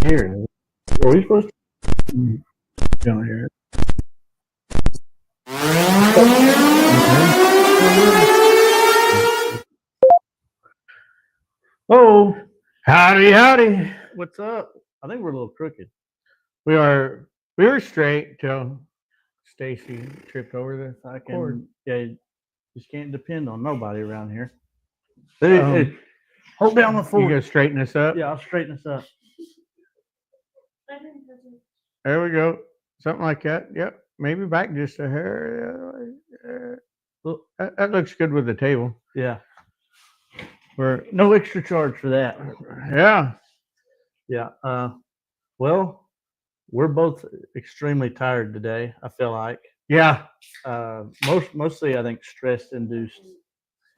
Here, are we supposed to down here? Oh, howdy, howdy. What's up? I think we're a little crooked. We were straight till Stacy tripped over the I cord. can, yeah, just can't depend on nobody around here. Hey, hold down the You phone. gonna straighten us up? Yeah, I'll straighten this up. There we go. Something like that. Yep. Maybe back just a hair. That looks good with the table. Yeah, We're no extra charge for that. yeah. Yeah. Well, we're both extremely tired today. I feel like. Yeah. Mostly, I think stress-induced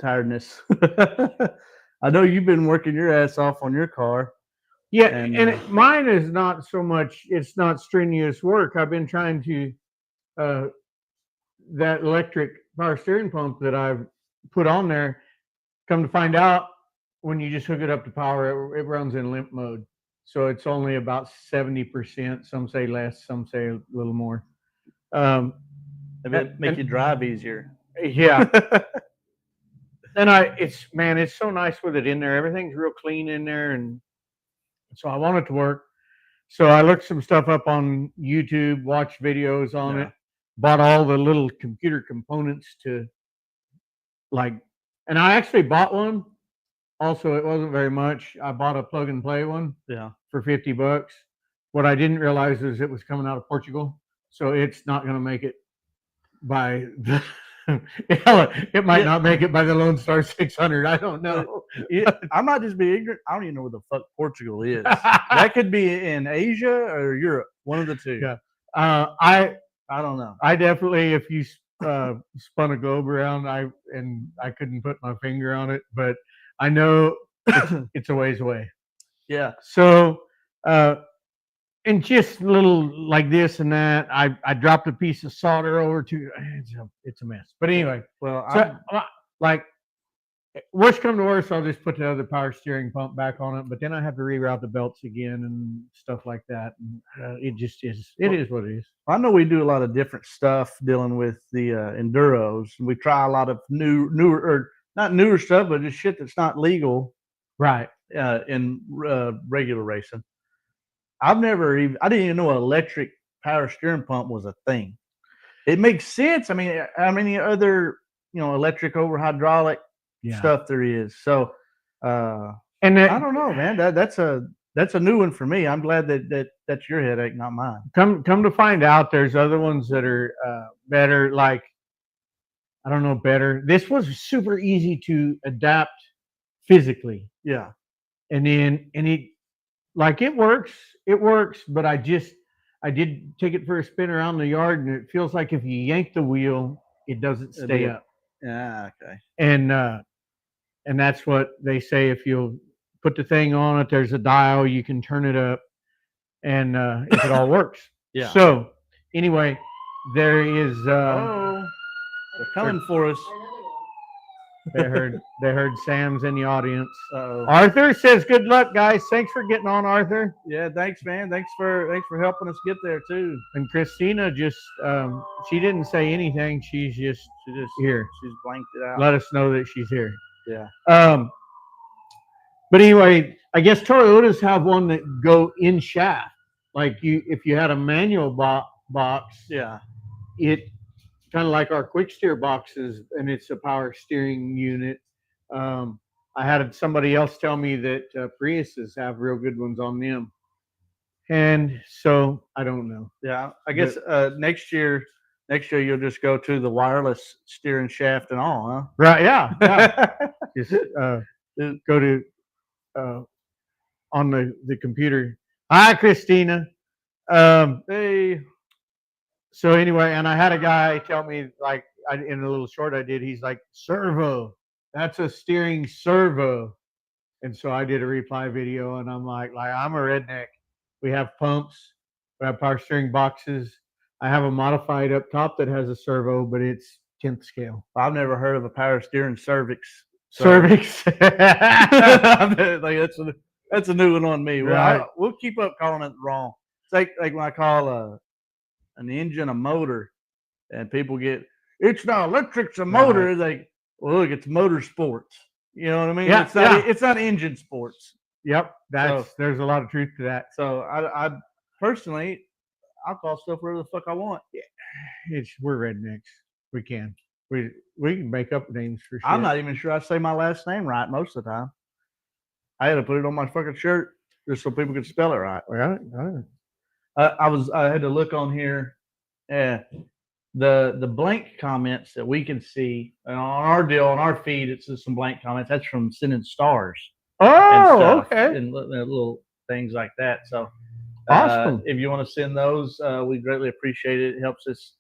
tiredness. I know you've been working your ass off on your car. Yeah, and mine is not so much. It's not strenuous work. I've been trying to that electric power steering pump that I've put on there. Come to find out, when you just hook it up to power, it runs in limp mode. So it's only about 70%. Some say less, some say a little more. Make you drive easier. Yeah. And it's so nice with it in there. Everything's real clean in there, and so I want it to work. So I looked some stuff up on YouTube, watched videos on it, bought all the little computer components to and I actually bought one. Also, it wasn't very much. I bought a plug and play one for $50. What I didn't realize is it was coming out of Portugal, so it's not going to make it by the it might not make it by the Lone Star 600. I don't know. I might just be ignorant. I don't even know where the fuck Portugal is. That could be in Asia or Europe, one of the two. Yeah. I don't know. I definitely, if you spun a globe around, I couldn't put my finger on it, but I know it's a ways away. Yeah. So, and just little like this and that, I dropped a piece of solder over to. It's a mess. But anyway, well, like worst come to worst, I'll just put the other power steering pump back on it. But then I have to reroute the belts again and stuff like that. And it just is. It is what it is. I know we do a lot of different stuff dealing with the enduros. We try a lot of newer or not newer stuff, but just shit that's not legal, right? In regular racing. I didn't even know an electric power steering pump was a thing. It makes sense. I mean, how many other electric over hydraulic stuff there is? So, and I don't know, man. That's a new one for me. I'm glad that's your headache, not mine. Come to find out, there's other ones that are better. Like, I don't know, better. This was super easy to adapt physically. Yeah, and it works. It works, but I did take it for a spin around the yard, and it feels like if you yank the wheel, it doesn't stay up. Yeah, okay. And that's what they say. If you'll put the thing on it, there's a dial, you can turn it up, and if it all works. Yeah. So anyway, there is. They're coming for us. They heard Sam's in the audience. Uh-oh. Arthur says, "Good luck, guys. Thanks for getting on, Arthur." Yeah, thanks, man. Thanks for helping us get there too. And Christina just she didn't say anything. She's just here. She's blanked it out. Let us know that she's here. Yeah. But anyway, I guess Toyotas have one that go in shaft. Like if you had a manual box, it kind of like our quick steer boxes, and it's a power steering unit. I had somebody else tell me that Priuses have real good ones on them, and so I don't know. Yeah, I guess next year you'll just go to the wireless steering shaft and all, huh? Right? Yeah. Just go to on the computer. Hi, Christina. Hey. So anyway, and I had a guy tell me, like, in a little short I did, he's like, servo, that's a steering servo. And so I did a reply video, and I'm like I'm a redneck. We have pumps, we have power steering boxes. I have a modified up top that has a servo, but it's 10th scale. I've never heard of a power steering cervix. Cervix. Like that's a new one on me. Right. We'll keep up calling it wrong. It's like when I call an engine a motor, and people get it's not electric, it's a motor. Right. It's like, well, look, it's motor sports. You know what I mean? Yeah, It's not engine sports. Yep, there's a lot of truth to that. So I personally, I'll call stuff whatever the fuck I want. We're rednecks. We can make up names for shit. I'm not even sure I say my last name right most of the time. I had to put it on my fucking shirt just so people could spell it right. Right. I had to look on here. The blank comments that we can see on our deal on our feed. It's just some blank comments. That's from sending stars. Oh, okay. And little things like that. So awesome. If you want to send those, we greatly appreciate it. It helps us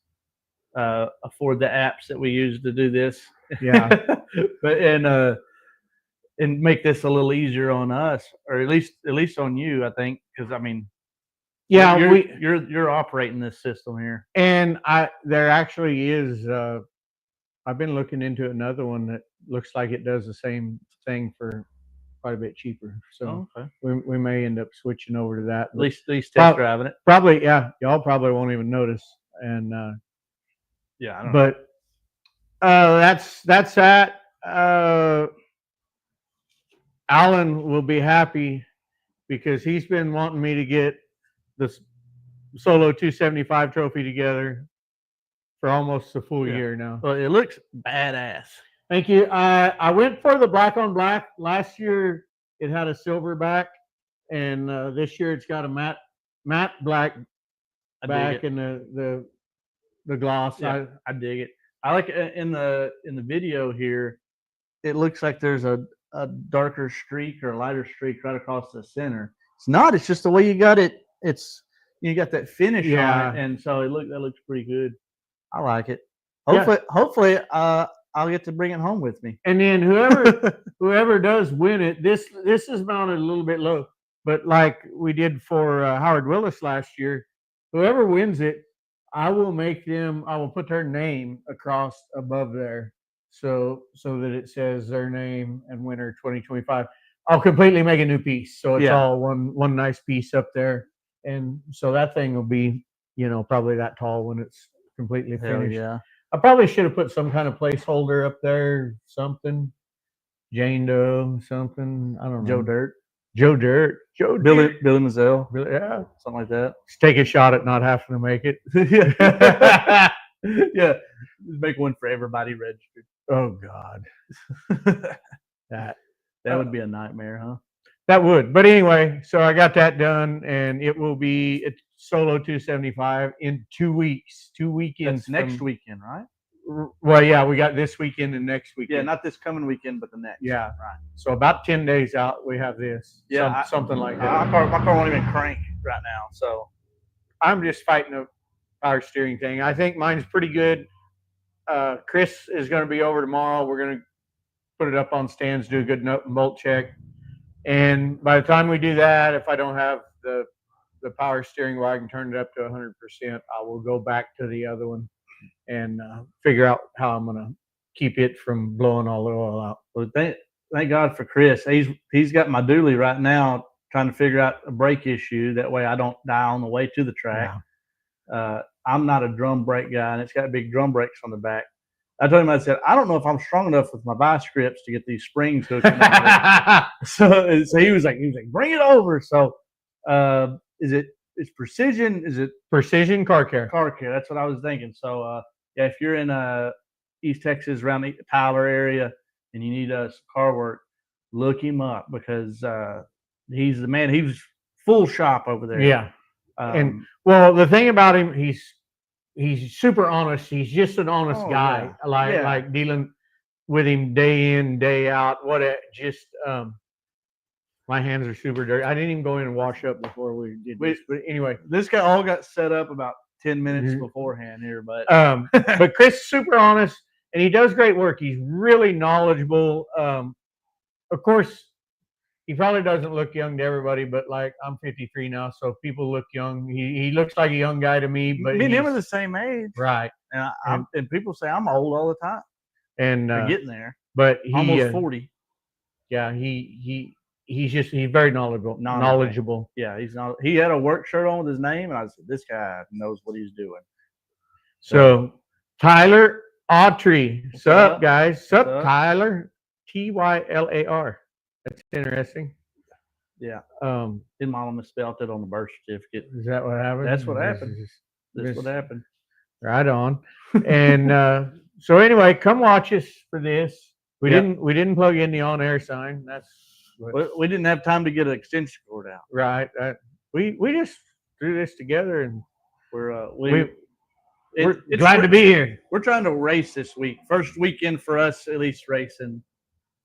afford the apps that we use to do this. Yeah. But and make this a little easier on us, or at least on you, I think, because I mean, yeah, you're operating this system here, and there actually is. I've been looking into another one that looks like it does the same thing for quite a bit cheaper. So okay. we may end up switching over to that. At least test driving it. Probably, yeah. Y'all probably won't even notice. And yeah, I don't know. That's that. Alan will be happy because he's been wanting me to get this Solo 275 trophy together for almost a full year now. Well, it looks badass. Thank you. I went for the black on black. Last year it had a silver back, and this year it's got a matte black back and the gloss. Yeah, I dig it. I like in the video here. It looks like there's a darker streak or a lighter streak right across the center. It's not. It's just the way you got it. You got that finish on it, and so that looks pretty good. I like it. Hopefully, I'll get to bring it home with me. And then whoever does win it, this is mounted a little bit low, but like we did for Howard Willis last year, whoever wins it, I will put their name across above there, so that it says their name and winner 2025. I'll completely make a new piece, so it's all one nice piece up there, and so that thing will be, probably that tall when it's completely finished. Yeah. I probably should have put some kind of placeholder up there, something. Jane Doe, something. I don't know. Joe Dirt. Billy Mazzell. Yeah. Something like that. Let's take a shot at not having to make it. Yeah. Just make one for everybody registered. Oh, God. That would be a nightmare, huh? That would. But anyway, so I got that done, and it will be at Solo 275 in 2 weeks. 2 weekends. That's next weekend, right? Well, yeah, we got this weekend and next weekend. Yeah, not this coming weekend, but the next. Yeah, right. So about 10 days out, we have this. Yeah, something like that. My car won't even crank right now, so I'm just fighting a power steering thing. I think mine's pretty good. Chris is going to be over tomorrow. We're going to put it up on stands, do a good nut and bolt check. And by the time we do that, if I don't have the power steering where I can turn it up to 100%, I will go back to the other one and figure out how I'm going to keep it from blowing all the oil out. Well, thank God for Chris. He's got my dually right now trying to figure out a brake issue. That way I don't die on the way to the track. Yeah. I'm not a drum brake guy, and it's got big drum brakes on the back. I told him, I said, I don't know if I'm strong enough with my vice grips to get these springs hooked. So he was like, bring it over. So it's precision? Is it Precision Car Care? Car Care. That's what I was thinking. So yeah, if you're in East Texas around the Tyler area and you need some car work, look him up because he's the man. He's full shop over there. Yeah. And well, the thing about him, he's super honest. He's just an honest guy. Yeah. Like dealing with him day in, day out. My hands are super dirty. I didn't even go in and wash up before we did this. But anyway, this guy all got set up about 10 minutes beforehand here, but but Chris is super honest, and he does great work. He's really knowledgeable. Of course, he probably doesn't look young to everybody, but like I'm 53 now, so people look young. He looks like a young guy to me, but me and him are the same age, right? And people say I'm old all the time, and they're getting there. But he almost 40. Yeah, he's very knowledgeable. Yeah, he's not. He had a work shirt on with his name, and I said, "This guy knows what he's doing." So Tyler Autry, sup guys, sup Tyler, Tylar. That's interesting. Yeah. His mama misspelled it on the birth certificate. Is that what happened? That's what happened. That's what happened. Right on. And so anyway, come watch us for this. We didn't plug in the on-air sign. We didn't have time to get an extension cord out. Right. We just threw this together, and we're glad to be here. We're trying to race this week. First weekend for us, at least racing.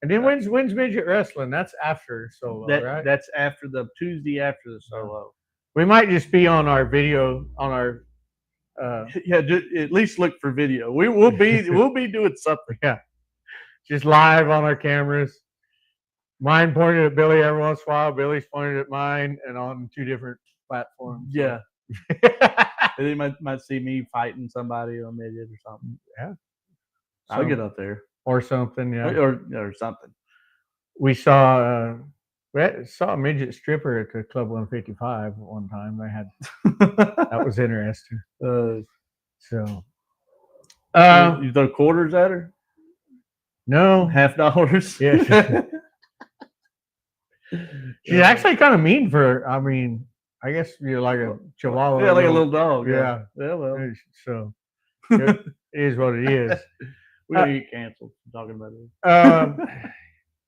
And then when's midget wrestling? That's after solo, right? That's after the Tuesday after the solo. We might just be on our video on our. At least look for video. We'll be doing something. Yeah. Just live on our cameras. Mine pointed at Billy every once in a while. Billy's pointed at mine, and on 2 different platforms. Yeah. And they might see me fighting somebody on midget or something. Yeah. I'll get up there. Or something, yeah. Or something. We saw a midget stripper at the Club 155 one time. They had that was interesting. You throw quarters at her? No. $50? Yeah. She's actually kind of mean for. I mean, I guess you're like a chihuahua. Yeah, like a little dog. Yeah. Yeah, well. So it is what it is. We don't get canceled from talking about it.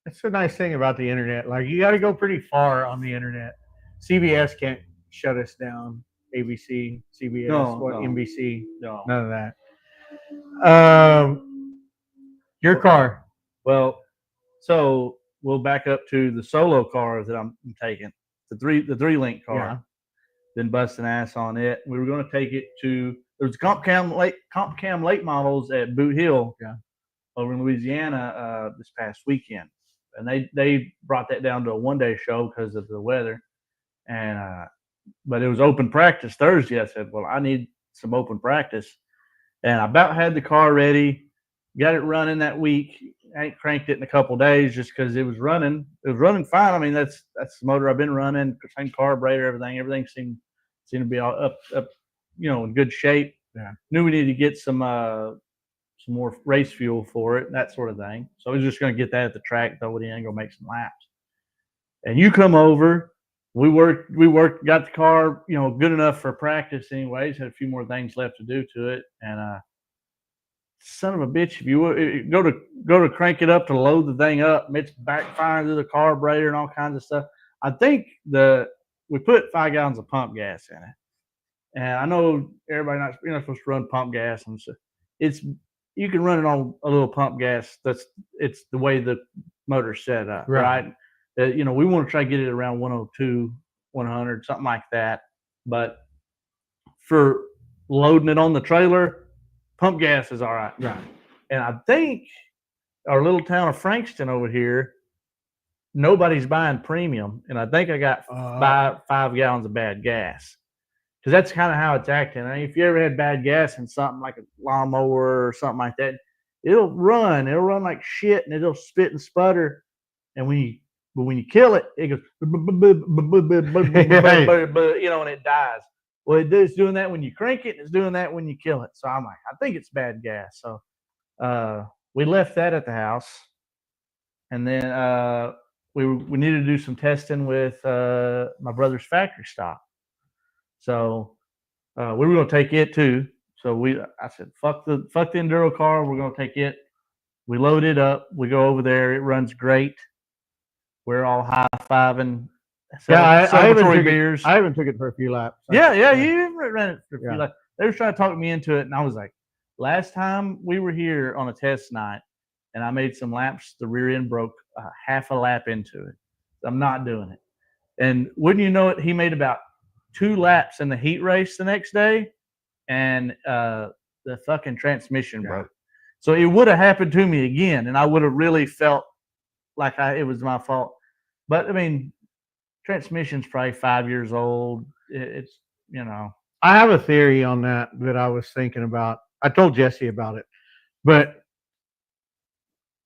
That's the nice thing about the internet. Like, you got to go pretty far on the internet. CBS can't shut us down. ABC, CBS, NBC, none of that. Your car. Well, so we'll back up to the solo car that I'm taking. The three link car. Yeah. Been busting ass on it. We were going to take it to. There's comp cam late models at Boot Hill, over in Louisiana this past weekend, and they brought that down to a 1-day show because of the weather, and but it was open practice Thursday. I said, well, I need some open practice, and I about had the car ready, got it running that week. I ain't cranked it in a couple days just because it was running. It was running fine. I mean, that's the motor I've been running. Same carburetor, everything seemed to be all up. In good shape. Yeah. Knew we needed to get some more race fuel for it, that sort of thing. So I was just going to get that at the track, throw it in, go make some laps. And you come over. We worked, got the car, good enough for practice anyways. Had a few more things left to do to it. And son of a bitch, if you go to crank it up to load the thing up, it's backfiring through the carburetor and all kinds of stuff. I think we put 5 gallons of pump gas in it. And I know everybody you're not supposed to run pump gas, and so you can run it on a little pump gas. It's the way the motor's set up, right? We want to try to get it around 102, 100, something like that. But for loading it on the trailer, pump gas is all right. Right. And I think our little town of Frankston over here, nobody's buying premium, and I think I got 5 gallons of bad gas. Because that's kind of how it's acting. I mean, if you ever had bad gas in something like a lawnmower or something like that, it'll run like shit, and it'll spit and sputter. And when you kill it, it goes, and it dies. Well, it's doing that when you crank it, and it's doing that when you kill it. So I'm like, I think it's bad gas. So we left that at the house, and then we needed to do some testing with my brother's factory stock. So we were going to take it too. So I said, fuck the enduro car. We're going to take it. We load it up. We go over there. It runs great. We're all high-fiving. Celebratory beers. I even took it for a few laps. Yeah, you ran it for a few laps. They were trying to talk me into it, and I was like, last time we were here on a test night, and I made some laps, the rear end broke half a lap into it. I'm not doing it. And wouldn't you know it, he made about 2 laps in the heat race the next day, and the fucking transmission broke. So it would have happened to me again, and I would have really felt like it was my fault. But I mean, transmission's probably 5 years old. It's I have a theory on that I was thinking about. I told Jesse about it, but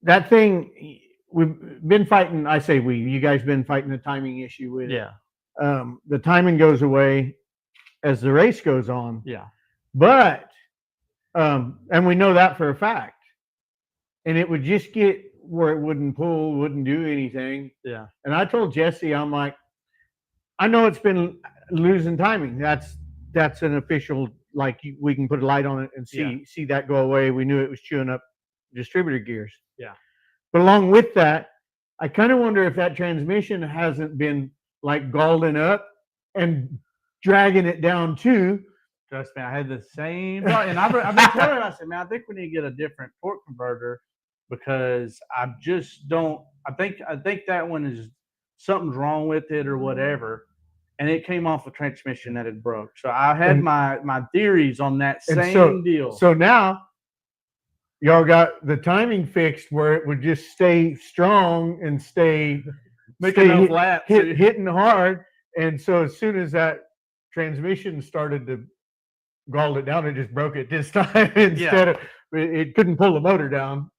that thing we've been fighting. I say you guys been fighting the timing issue with it. Yeah. The timing goes away as the race goes on. Yeah. But and we know that for a fact. And it would just get where it wouldn't pull, wouldn't do anything. Yeah. And I told Jesse, I'm like, I know it's been losing timing. That's an official, like we can put a light on it and see that go away. We knew it was chewing up distributor gears. Yeah. But along with that, I kind of wonder if that transmission hasn't been like galled up and dragging it down too. Trust me, I had the same thought. And I've been telling her, I said, man, I think we need to get a different torque converter because I just don't. I think that one is something's wrong with it or whatever. And it came off a transmission that had broke. So I had my theories on that same deal. So now y'all got the timing fixed where it would just stay strong and stay hitting hard. And so as soon as that transmission started to gall it down, it just broke it this time instead of it couldn't pull the motor down.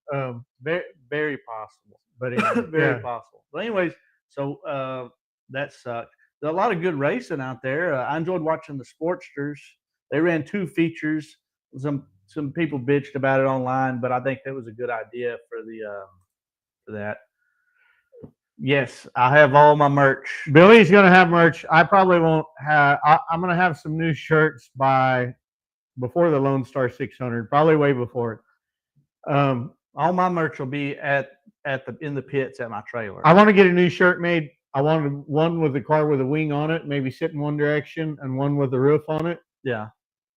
Very, very possible. But anyway, very possible. But anyways, so that sucked. There's a lot of good racing out there. I enjoyed watching the Sportsters. They ran 2 features. Some people bitched about it online, but I think that was a good idea for that. Yes, I have all my merch. Billy's gonna have merch. I probably won't have. I'm gonna have some new shirts before the Lone Star 600, probably way before it. All my merch will be in the pits at my trailer. I want to get a new shirt made. I wanted one with the car with a wing on it, maybe sit in one direction, and one with the roof on it. Yeah.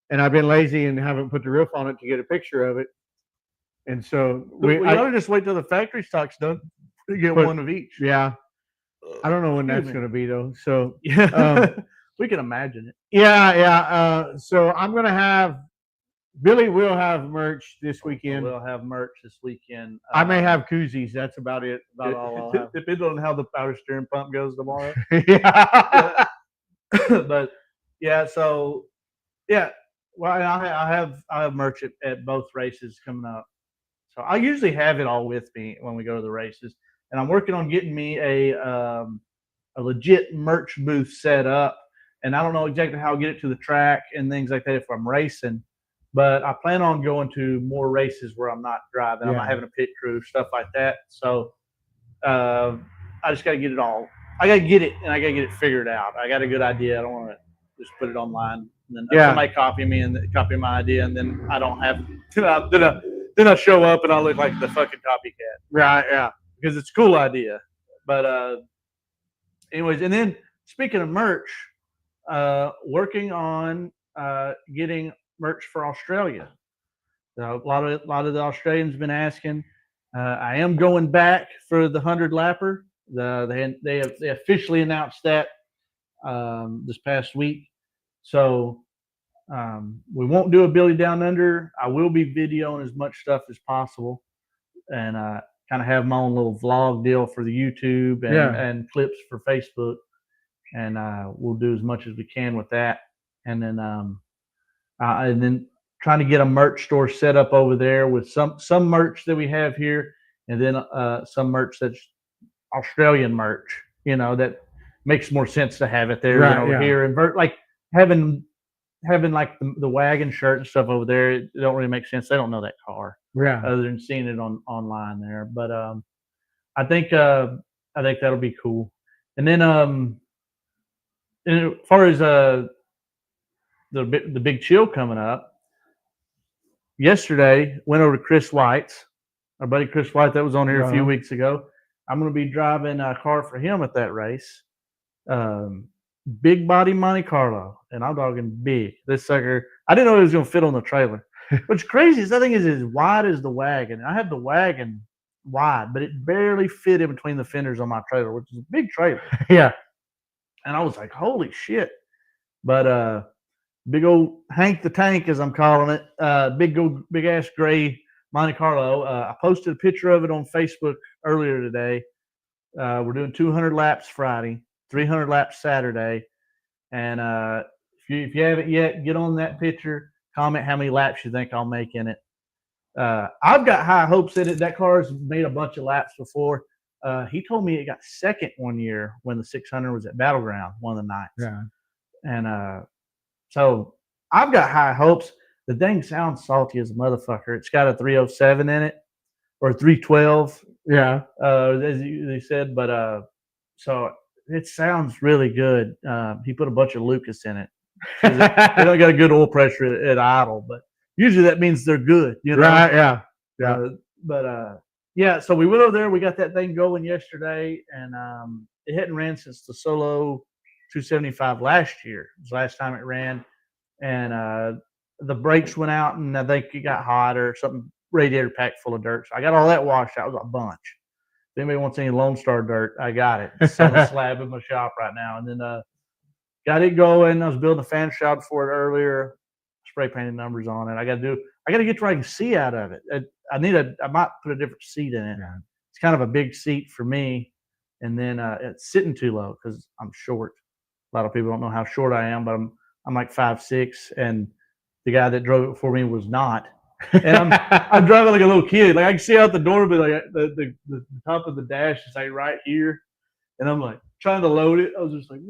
And I've been lazy and haven't put the roof on it to get a picture of it. And so we ought to just wait till the factory stock's done to get one of each. Yeah. I don't know when that's going to be though. So we can imagine it. Yeah. So I'm going to have Billy will have merch this weekend. We'll have merch this weekend. I may have koozies. That's about it. About all I'll have. Depending on how the power steering pump goes tomorrow. Yeah. But yeah, so yeah. Well, I have merch at both races coming up. So I usually have it all with me when we go to the races, and I'm working on getting me a legit merch booth set up. And I don't know exactly how I'll get it to the track and things like that if I'm racing. But I plan on going to more races where I'm not driving. I'm not having a pit crew, stuff like that. So I just got to get it all. I got to get it, and I got to get it figured out. I got a good idea. I don't want to just put it online. And then somebody copy me and copy my idea, and then I don't have then I show up and I look like the fucking copycat. Right, yeah. Because it's a cool idea. But anyways, and then speaking of merch, working on getting merch for Australia. So a lot of the Australians have been asking. I am going back for the 100 lapper. They officially announced that this past week. So we won't do a Billy Down Under. I will be videoing as much stuff as possible, and kind of have my own little vlog deal for the YouTube and clips for Facebook, and we'll do as much as we can with that, and then trying to get a merch store set up over there with some merch that we have here, and then some merch that's Australian merch, that makes more sense to have it there, here, and like having like the wagon shirt and stuff over there, it don't really make sense. They don't know that car, other than seeing it online there. But I think that'll be cool. And then as far as the big chill coming up, yesterday went over to Chris White's, our buddy Chris White that was on here a few weeks ago. I'm going to be driving a car for him at that race. Big body Monte Carlo, and I'm talking big. This sucker, I didn't know it was going to fit on the trailer. What's crazy is that thing is as wide as the wagon. I had the wagon wide, but it barely fit in between the fenders on my trailer, which is a big trailer. Yeah. And I was like, holy shit. But big old Hank the Tank, as I'm calling it. Big ass gray Monte Carlo. I posted a picture of it on Facebook earlier today. We're doing 200 laps Friday, 300 laps Saturday, and if you haven't yet, get on that picture. Comment how many laps you think I'll make in it. I've got high hopes in it. That car's made a bunch of laps before. He told me it got second one year when the 600 was at Battleground one of the nights. Yeah. And so I've got high hopes. The thing sounds salty as a motherfucker. It's got a 307 in it or 312. Yeah. As they said, but so it sounds really good. He put a bunch of Lucas in it. They don't got a good oil pressure at idle, but usually that means they're good. You know? Right. Yeah. Yeah. Yeah. So we went over there. We got that thing going yesterday, and it hadn't ran since the Solo 275 last year. It was the last time it ran, and the brakes went out, and I think it got hot or something. Radiator packed full of dirt. So I got all that washed out. It was a bunch. If anybody wants any Lone Star dirt, I got it. It's on the slab in my shop right now. And then got it going. I was building a fan shroud for it earlier. Spray painted numbers on it. I got to get where I can see out of it. I might put a different seat in it. Yeah. It's kind of a big seat for me. And then it's sitting too low because I'm short. A lot of people don't know how short I am, but I'm like 5'6", and the guy that drove it for me was not. And I'm driving like a little kid. Like I can see out the door, but like the top of the dash is like right here, and I'm like trying to load it. I was just like,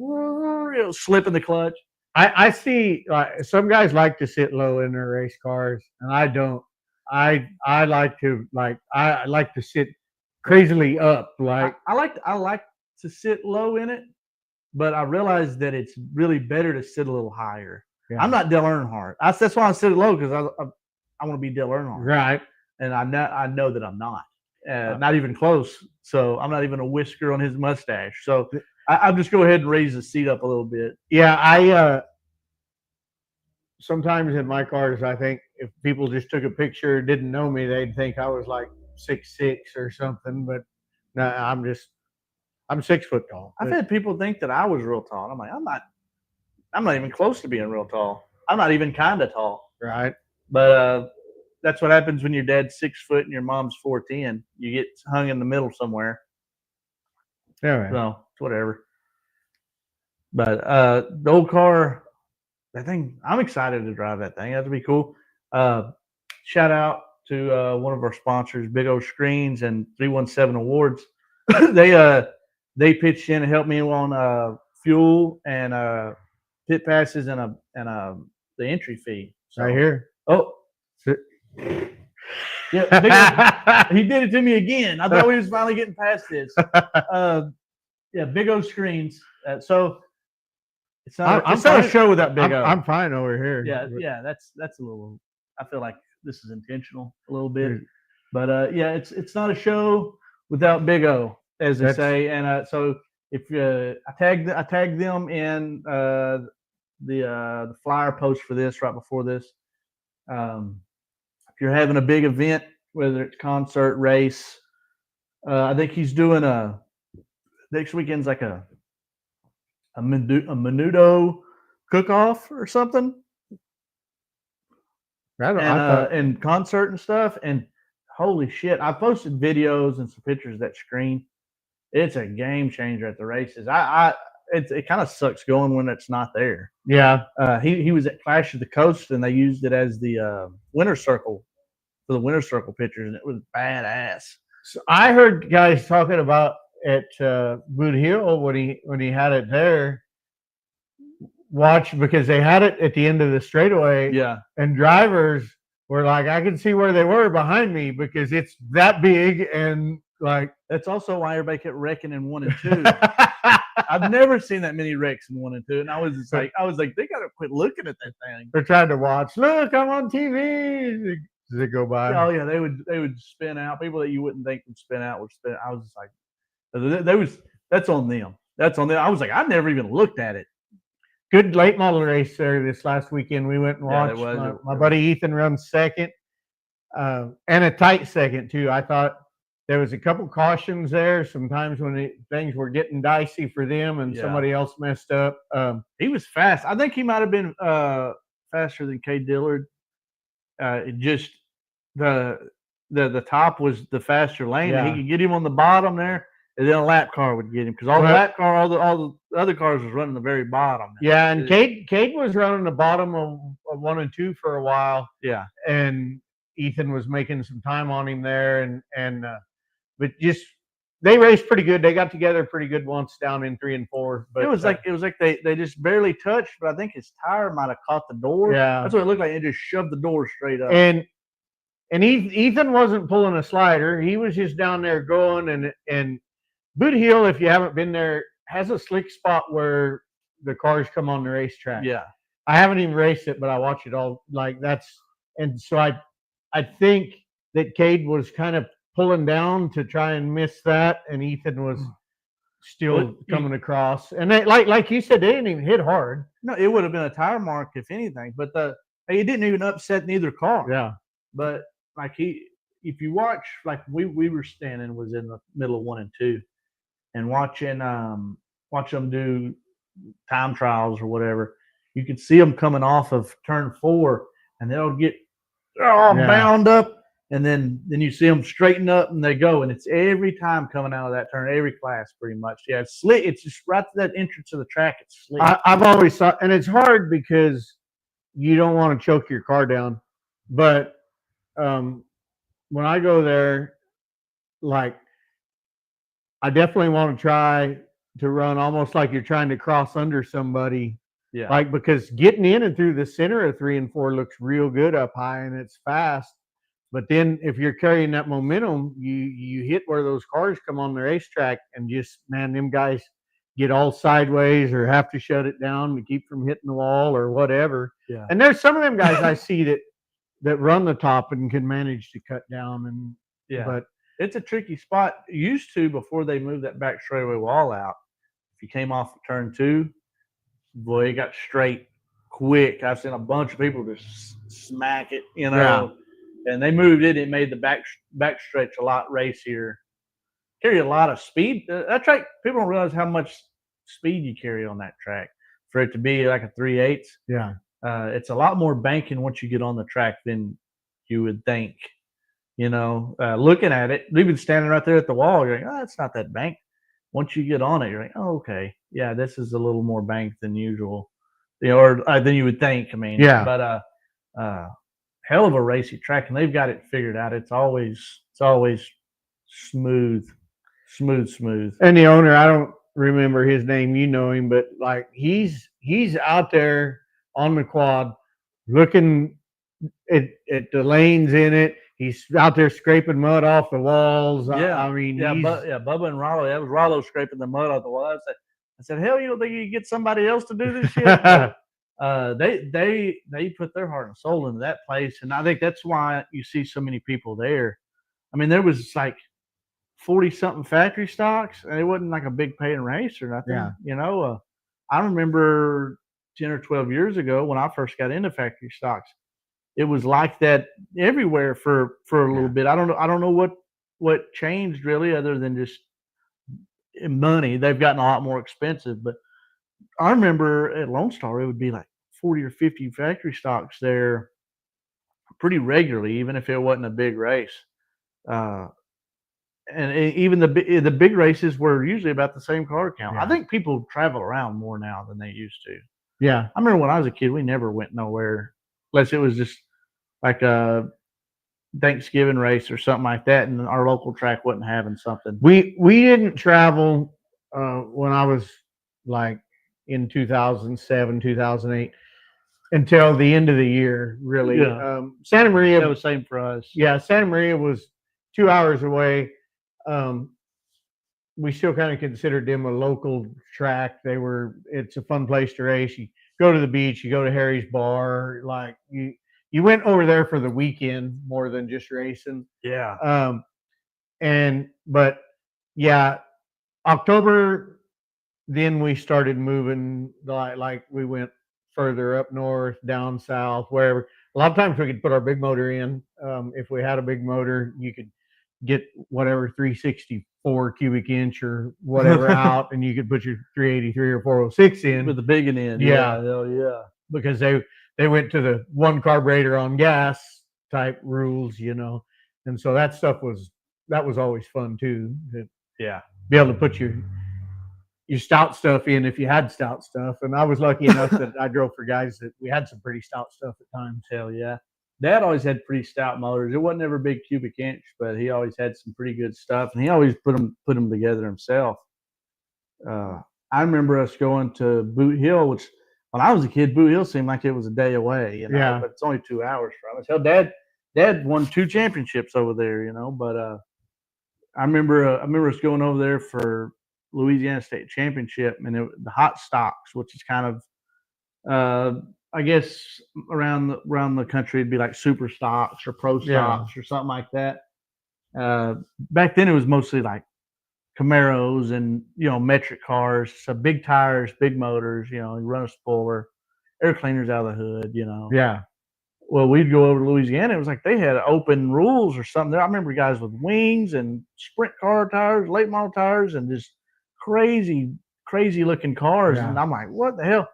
slipping the clutch. I see some guys like to sit low in their race cars, and I don't. I like to sit crazily up. Like I like to sit low in it, but I realize that it's really better to sit a little higher. Yeah. I'm not Dale Earnhardt. That's why I sit low, because I want to be Dale Earnhardt. Right. And I know that I'm not. Not even close. So I'm not even a whisker on his mustache. So I'll just go ahead and raise the seat up a little bit. Yeah, I sometimes in my cars, I think if people just took a picture, didn't know me, they'd think I was like 6'6" or something. But no, I'm 6 foot tall. I've had people think that I was real tall. I'm like, I'm not even close to being real tall. I'm not even kind of tall. Right. But that's what happens when your dad's 6 foot and your mom's 4'10". You get hung in the middle somewhere. Yeah. So it's whatever. But the old car, that thing, I'm excited to drive that thing. That'd be cool. Shout out to one of our sponsors, Big O Screens and 317 Awards. They pitched in and helped me on fuel and pit passes and the entry fee. So, right here. Oh. Yeah, he did it to me again. I thought we was finally getting past this. Yeah, Big O Screens. So it's not a show without Big O. I'm fine over here. Yeah, that's a little. I feel like this is intentional a little bit, but yeah, it's not a show without Big O, as they say. And so if I tagged them in the flyer post for this right before this. If you're having a big event, whether it's concert, race, I think he's doing next weekend's like a menudo cook-off or something, and concert and stuff. And holy shit, I posted videos and some pictures of that screen. It's a game changer at the races. It kind of sucks going when it's not there. Yeah. He was at Clash of the Coast, and they used it as the winner circle for the winner circle pictures, and it was badass. So I heard guys talking about at Boot Hill when he had it there. Watch, because they had it at the end of the straightaway. Yeah. And drivers were like, I can see where they were behind me because it's that big, and like that's also why everybody kept wrecking in 1 and 2. I've never seen that many wrecks in 1 and 2, and I was like, they gotta quit looking at that thing. They're trying to watch. Look, I'm on TV. Does it go by? Oh yeah, they would spin out. People that you wouldn't think would spin out would spin. I was just like, that's on them. That's on them. I was like, I never even looked at it. Good late model race there this last weekend. We went and watched. My buddy Ethan runs second, and a tight second too. I thought there was a couple cautions there. Sometimes when things were getting dicey for them, and somebody else messed up. He was fast. I think he might have been faster than Cade Dillard. It just the top was the faster lane. And Yeah. he could get him on the bottom there, and then a lap car would get him because all the other cars was running the very bottom. Yeah, and Cade was running the bottom of 1 and 2 for a while. Yeah, and Ethan was making some time on him there, but just they raced pretty good. They got together pretty good once down in 3 and 4. But it was like they just barely touched, but I think his tire might have caught the door. Yeah, that's what it looked like. It just shoved the door straight up. And Ethan wasn't pulling a slider. He was just down there going. And Boot Hill, if you haven't been there, has a slick spot where the cars come on the racetrack. Yeah, I haven't even raced it, but I watch it all. Like and so I think that Cade was kind of pulling down to try and miss that, and Ethan was still coming across. And they, like you said, they didn't even hit hard. No, it would have been a tire mark if anything. But it didn't even upset neither car. Yeah. But like if you watch, like we were standing was in the middle of 1 and 2, and watch them do time trials or whatever. You could see them coming off of turn 4, and they'll get bound up, and then you see them straighten up and they go, and it's every time coming out of that turn, every class pretty much. Yeah, it's slick. It's just right to that entrance of the track. It's slick. I've always thought, and it's hard because you don't want to choke your car down, but when I go there, like I definitely want to try to run almost like you're trying to cross under somebody. Yeah. Like, because getting in and through the center of 3 and 4 looks real good up high and it's fast. But then if you're carrying that momentum, you hit where those cars come on the racetrack and just, man, them guys get all sideways or have to shut it down to keep from hitting the wall or whatever. Yeah. And there's some of them guys I see that run the top and can manage to cut down. And yeah, but it's a tricky spot. Used to, before they moved that back straightaway wall out, if you came off of turn 2, boy, it got straight quick. I've seen a bunch of people just smack it, Yeah. And they moved it. It made the back stretch a lot racier. Carry a lot of speed. That track, people don't realize how much speed you carry on that track for it to be like a 3/8. Yeah. It's a lot more banking once you get on the track than you would think. Looking at it, even standing right there at the wall, you're like, oh, it's not that banked. Once you get on it, you're like, oh, okay, yeah, this is a little more banked than usual, or than you would think. I mean, yeah. But hell of a racy track, and they've got it figured out. It's always smooth. And the owner, I don't remember his name. You know him, but like he's out there on the quad, looking at the lanes in it. He's out there scraping mud off the walls. Yeah, I mean, Bubba and Rollo. That was Rollo scraping the mud off the wall. I said, hell, you don't think you can get somebody else to do this shit? They put their heart and soul into that place, and I think that's why you see so many people there. I mean, there was like 40-something factory stocks, and it wasn't like a big paying race or nothing. Yeah. I remember 10 or 12 years ago when I first got into factory stocks, it was like that everywhere for a little bit. I don't know what changed really, other than just money. They've gotten a lot more expensive, but I remember at Lone Star it would be like 40 or 50 factory stocks there pretty regularly, even if it wasn't a big race. And even the big races were usually about the same car count. Yeah. I think people travel around more now than they used to. Yeah. I remember when I was a kid, we never went nowhere unless it was just like a Thanksgiving race or something like that, and our local track wasn't having something. We didn't travel when I was like in 2007, 2008 until the end of the year, really. Yeah. Santa Maria. That was the same for us. Yeah, Santa Maria was 2 hours away. We still kind of considered them a local track. It's a fun place to race. You go to the beach, you go to Harry's Bar, like you went over there for the weekend more than just racing. Yeah. But yeah, October, then we started moving, like we went further up north, down south, wherever. A lot of times we could put our big motor in. If we had a big motor, you could get whatever 364 cubic inch or whatever out, and you could put your 383 or 406 in With the big one in. Yeah. Yeah. because they went to the one carburetor on gas type rules, and so that was always fun too. To Yeah. be able to put your stout stuff in if you had stout stuff, and I was lucky enough that I drove for guys that we had some pretty stout stuff at times. Hell yeah. Dad always had pretty stout motors. It wasn't ever big cubic inch, but he always had some pretty good stuff, and he always put them together himself. I remember us going to Boot Hill, which when I was a kid, Boot Hill seemed like it was a day away, Yeah. but it's only 2 hours from us. Hell, Dad won 2 championships over there, but I remember us going over there for Louisiana State Championship, and the hot stocks, which is kind of I guess around the country it'd be like super stocks or pro stocks or something like that. Back then it was mostly like Camaros and metric cars, so big tires, big motors. You run a spoiler, air cleaners out of the hood. Yeah. Well, we'd go over to Louisiana. It was like they had open rules or something. I remember guys with wings and sprint car tires, late model tires, and just crazy looking cars. Yeah. And I'm like, what the hell?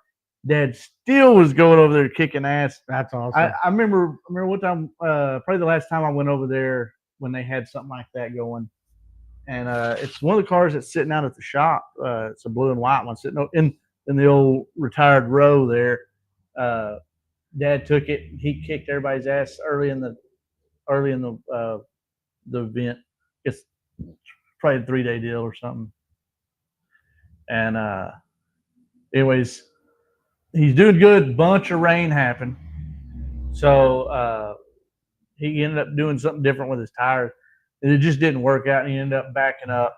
Dad still was going over there kicking ass. That's awesome. I remember one time, probably the last time I went over there when they had something like that going. And it's one of the cars that's sitting out at the shop. It's a blue and white one sitting in the old retired row there. Dad took it. He kicked everybody's ass early in the event. It's probably a 3-day deal or something. And anyways, he's doing good. Bunch of rain happened, so he ended up doing something different with his tires, and it just didn't work out. And he ended up backing up,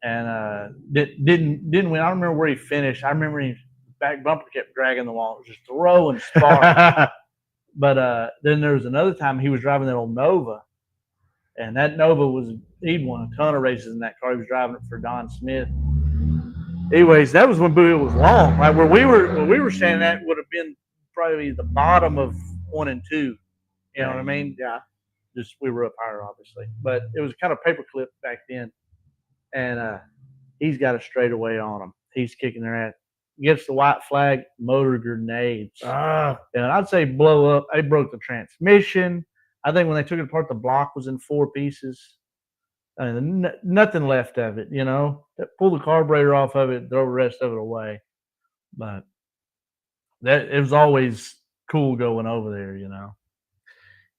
and didn't win. I don't remember where he finished. I remember his back bumper kept dragging the wall. It was just throwing sparks. But then there was another time he was driving that old Nova, and that Nova he'd won a ton of races in that car. He was driving it for Don Smith. Anyways, that was when Bowie was long. Like where we were standing at would have been probably the bottom of 1 and 2. You know what I mean? Yeah. Just we were up higher, obviously, but it was kind of paperclip back then. And he's got a straightaway on him. He's kicking their ass. Gets the white flag, motor grenades. And I'd say blow up. They broke the transmission. I think when they took it apart, the block was in 4 pieces. I mean, nothing left of it, Pull the carburetor off of it, throw the rest of it away. But it was always cool going over there,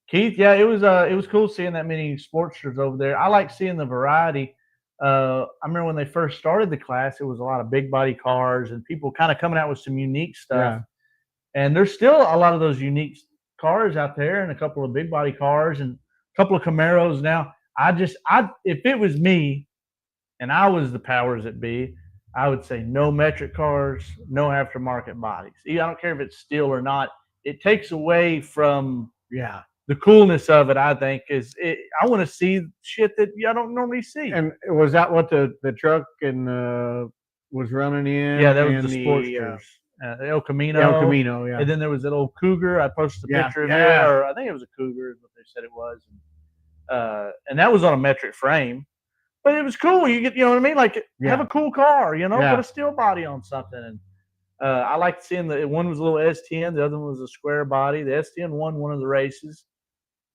Keith, yeah, it was cool seeing that many Sportsters over there. I like seeing the variety. I remember when they first started the class, it was a lot of big body cars and people kind of coming out with some unique stuff. Yeah. And there's still a lot of those unique cars out there, and a couple of big body cars and a couple of Camaros now. If it was me and I was the powers that be, I would say no metric cars, no aftermarket bodies. I don't care if it's steel or not. It takes away from the coolness of it. I think I want to see shit that I don't normally see. And was that what the truck was running in? Yeah, that was the Sportsters. El Camino. El Camino, yeah. And then there was that old Cougar. I posted a picture of it, or I think it was a Cougar, is what they said it was. And that was on a metric frame, but it was cool. You know what I mean? Like have a cool car, put a steel body on something. And I liked seeing one was a little S10, the other one was a square body. The S10 won one of the races.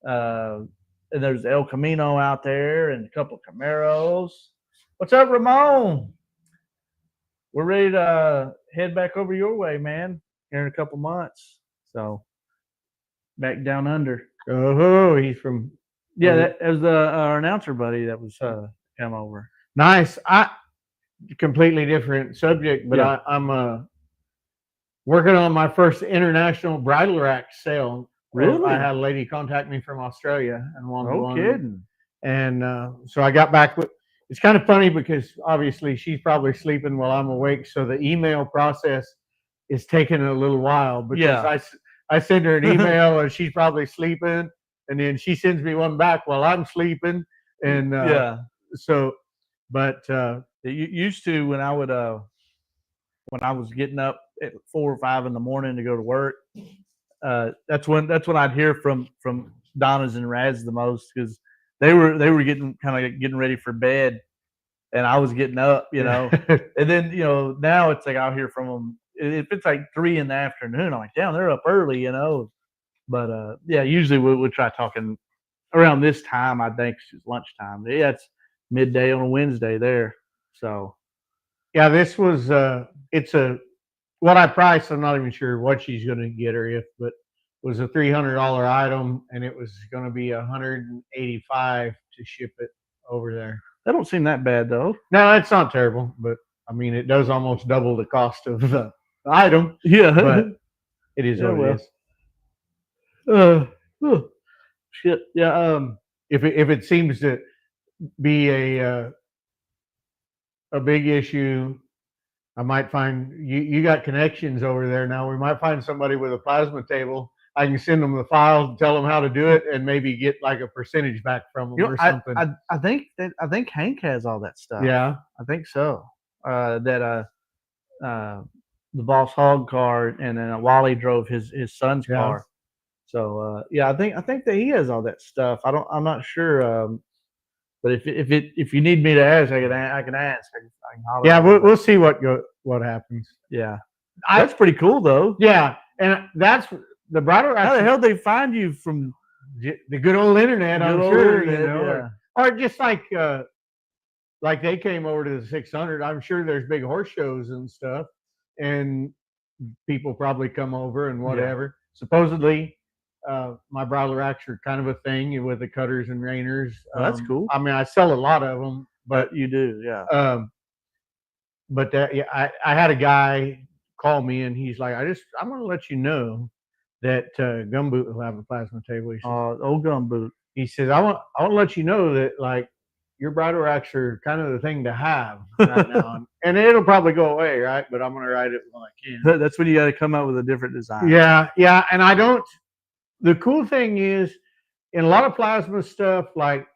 And there's El Camino out there and a couple of Camaros. What's up, Ramon? We're ready to head back over your way, man, here in a couple months. So back down under. Oh, he's from. Yeah, that was our announcer buddy that was come over. Nice. Completely different subject, but I'm working on my first international bridle rack sale. Really? I had a lady contact me from Australia and wanted one. No kidding. And so I got back with. It's kind of funny because obviously she's probably sleeping while I'm awake, so the email process is taking a little while because I send her an email and she's probably sleeping. And then she sends me one back while I'm sleeping, and So, but it used to when I was getting up at 4 or 5 in the morning to go to work. That's when I'd hear from Donna's and Raz the most, because they were getting ready for bed, and I was getting up, And then now it's like I'll hear from them if it's like 3 in the afternoon, I'm like, damn, they're up early, you know. But yeah, usually we'll try talking around this time. I think it's lunchtime. Yeah, it's midday on a Wednesday there. So Yeah, this was it's a what I priced. I'm not even sure what she's going to get her if, but it was a $300 item, and it was going to be 185 to ship it over there. that don't seem that bad though. No, it's not terrible, but I mean, it does almost double the cost of the item, Yeah, but it is Yeah, what well. it is. Shit. Yeah. If it seems to be a big issue, I might find you got connections over there now. We might find somebody with a plasma table. I can send them the files, tell them how to do it, and maybe get like a percentage back from them You know, or something. I think Hank has all that stuff. Yeah, I think so. The Boss Hog car, and then Wally drove his son's Yeah. car. So yeah, I think that he has all that stuff. I'm not sure. But if you need me to ask, I can ask. I can holler yeah. at him. We'll see what happens. Yeah, that's pretty cool though. Yeah, and that's the bridal. How the hell they find you from The good old internet, I'm good old sure, internet, you know, yeah. or just like they came over to the 600. I'm sure there's big horse shows and stuff, and people probably come over and whatever. Supposedly, my bridal racks are kind of a thing with the cutters and reiners. Oh, that's cool. I mean, I sell a lot of them, but You do, yeah. but that yeah, I had a guy call me and he's like, I'm going to let you know that Gumboot will have a plasma table. He says, Old Gumboot. he says, I want to let you know that like your bridal racks are kind of the thing to have right now, and it'll probably go away, right? But I'm going to ride it when I can. That's when you got to come up with a different design. Yeah, yeah, and I don't. The cool thing is, in a lot of plasma stuff, like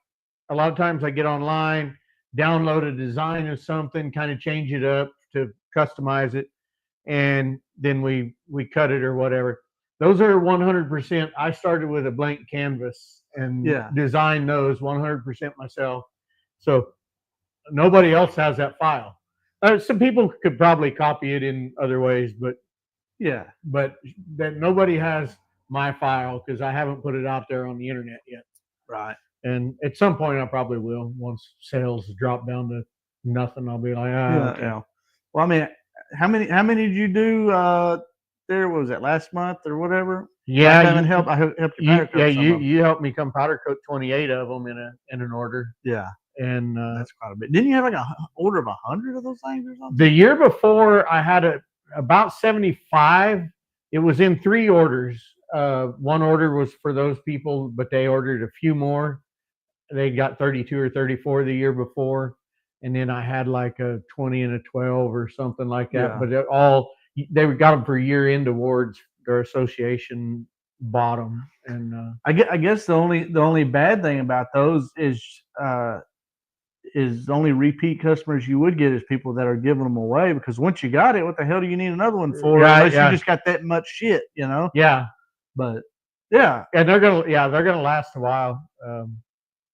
a lot of times I get online, download a design of something, kind of change it up to customize it, and then we cut it or whatever. Those are 100%. I started with a blank canvas and designed those 100% myself. So nobody else has that file. Some people could probably copy it in other ways, but that nobody has my file because I haven't put it out there on the internet yet. Right. And at some point I probably will. Once sales drop down to nothing, I'll be like, okay. Yeah. Well, I mean, how many did you do there? What was that, last month or whatever? Yeah, I helped you powder coat some of them. you helped me come powder coat 28 of them in an order. Yeah. And that's quite a bit. Didn't you have like an order of 100 of those things or something? The year before, I had about 75. It was in 3 orders. One order was for those people, but they ordered a few more. They got 32 or 34 the year before, and then I had like a 20 and a 12 or something like that. Yeah. But they got them for year-end awards. Their association bought them, and I guess the only bad thing about those is the only repeat customers you would get is people that are giving them away, because once you got it, what the hell do you need another one for? Unless you just got that much shit, you know? Yeah. But yeah, and they're gonna last a while.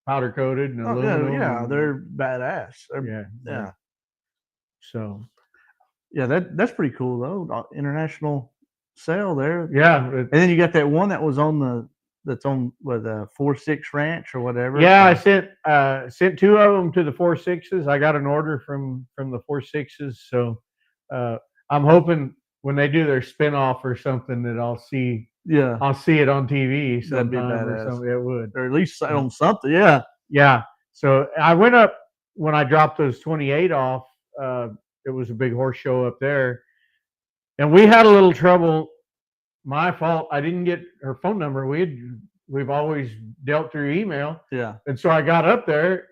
Powder coated and aluminum. Yeah, they're badass. Yeah. So yeah, that's pretty cool though. International sale there. Yeah. And then you got that one that was on that's on with a 4.6 Ranch or whatever. Yeah, I sent 2 of them to the 4.6s. I got an order from the 4.6s, so I'm hoping when they do their spinoff or something that I'll see it on TV. That'd be badass. It would, or at least on something. Yeah, yeah. So I went up when I dropped those 28 off. It was a big horse show up there, and we had a little trouble. My fault. I didn't get her phone number. We've always dealt through email. Yeah. And so I got up there,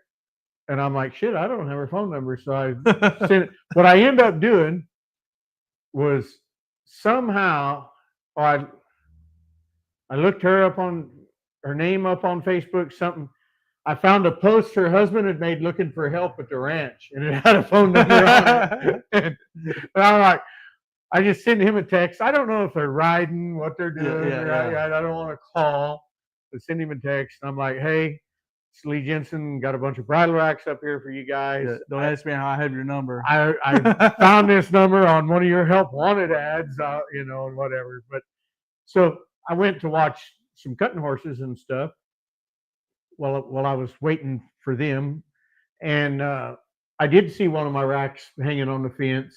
and I'm like, shit, I don't have her phone number. So I sent it. What I ended up doing was somehow, I looked her up on her name up on Facebook. Something. I found a post her husband had made looking for help at the ranch, and it had a phone number on it. And I'm like, I just sent him a text. I don't know if they're riding, what they're doing. I don't want to call. I send him a text. And I'm like, hey, Lee Jensen got a bunch of bridle racks up here for you guys. Yeah, don't ask me how I have your number. I found this number on one of your help wanted ads, and whatever. But so I went to watch some cutting horses and stuff while I was waiting for them, and I did see one of my racks hanging on the fence.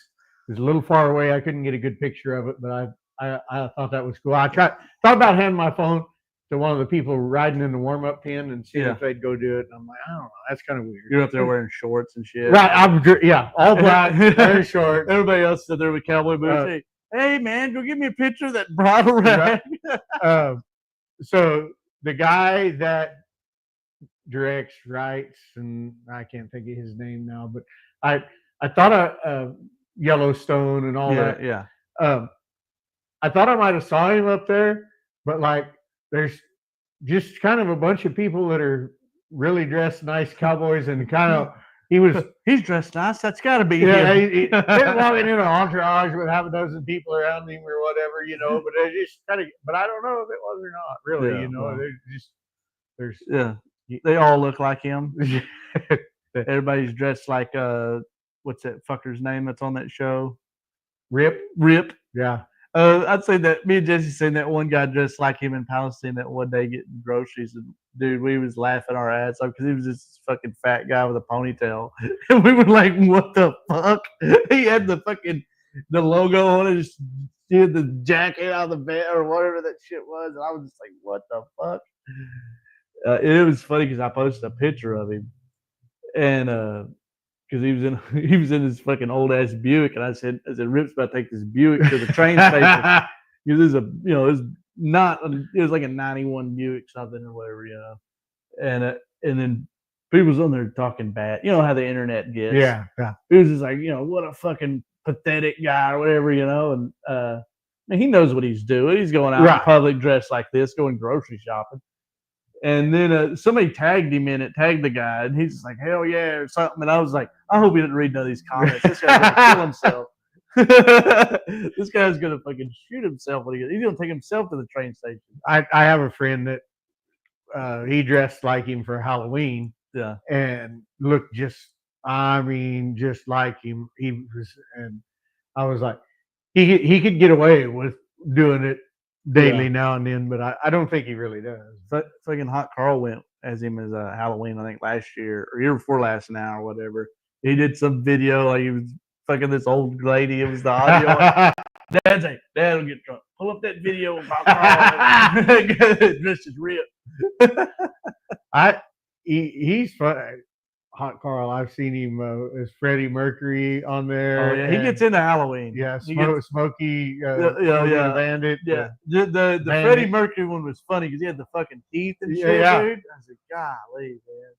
It was a little far away. I couldn't get a good picture of it, but I thought that was cool. I thought about handing my phone to one of the people riding in the warm-up pen and seeing if they'd go do it. And I'm like, I don't know, that's kind of weird. You're up there wearing shorts and shit. Right, all black, very short. Everybody else stood there with cowboy boots. Hey man, go give me a picture of that bridle rack. So the guy that directs, writes, and I can't think of his name now, but I thought Yellowstone and all that. Yeah. I thought I might have saw him up there, but like there's just kind of a bunch of people that are really dressed nice cowboys, and kind of he's dressed nice. That's got to be him. He's walking in an entourage with half a dozen people around him or whatever, But they just kind of, but I don't know if it was or not. Really, they all look like him. Everybody's dressed like what's that fucker's name that's on that show? Rip. Yeah. I'd say that me and Jesse seen that one guy dressed like him in Palestine that one day getting groceries, and dude, we was laughing our ass off because he was this fucking fat guy with a ponytail, and we were like, "What the fuck?" He had the logo on it, just he had the jacket out of the bed or whatever that shit was, and I was just like, "What the fuck?" It was funny because I posted a picture of him, and because he was in his fucking old ass Buick, and I said Rip's about to take this Buick to the train station. Because it was like a 91 Buick something or whatever, and then people was on there talking bad. You know how the internet gets. Yeah. He was just like, what a fucking pathetic guy or whatever, and he knows what he's doing. He's going out in public dressed like this, going grocery shopping. And then somebody tagged him in it, tagged the guy, and he's just like, hell yeah, or something. And I was like, I hope he didn't read none of these comments. This guy's going to kill himself. This guy's going to fucking shoot himself when he's going to take himself to the train station. I have a friend that he dressed like him for Halloween. Yeah. And looked just like him. He was, and I was like, he could get away with doing it daily now and then, but I don't think he really does. But fucking Hot Carl went as him as Halloween, I think last year or year before last now or whatever. He did some video like he was fucking this old lady. It was the audio. Dad's like, Dad will get drunk. Pull up that video of Hot Carl dressed as Rip. He's fun. Hot Carl, I've seen him as Freddie Mercury on there. Oh yeah, he gets into Halloween. Yeah, Smokey the Bandit. Yeah, the Freddie Mercury one was funny because he had the fucking teeth and shit, dude. I was like, golly, man.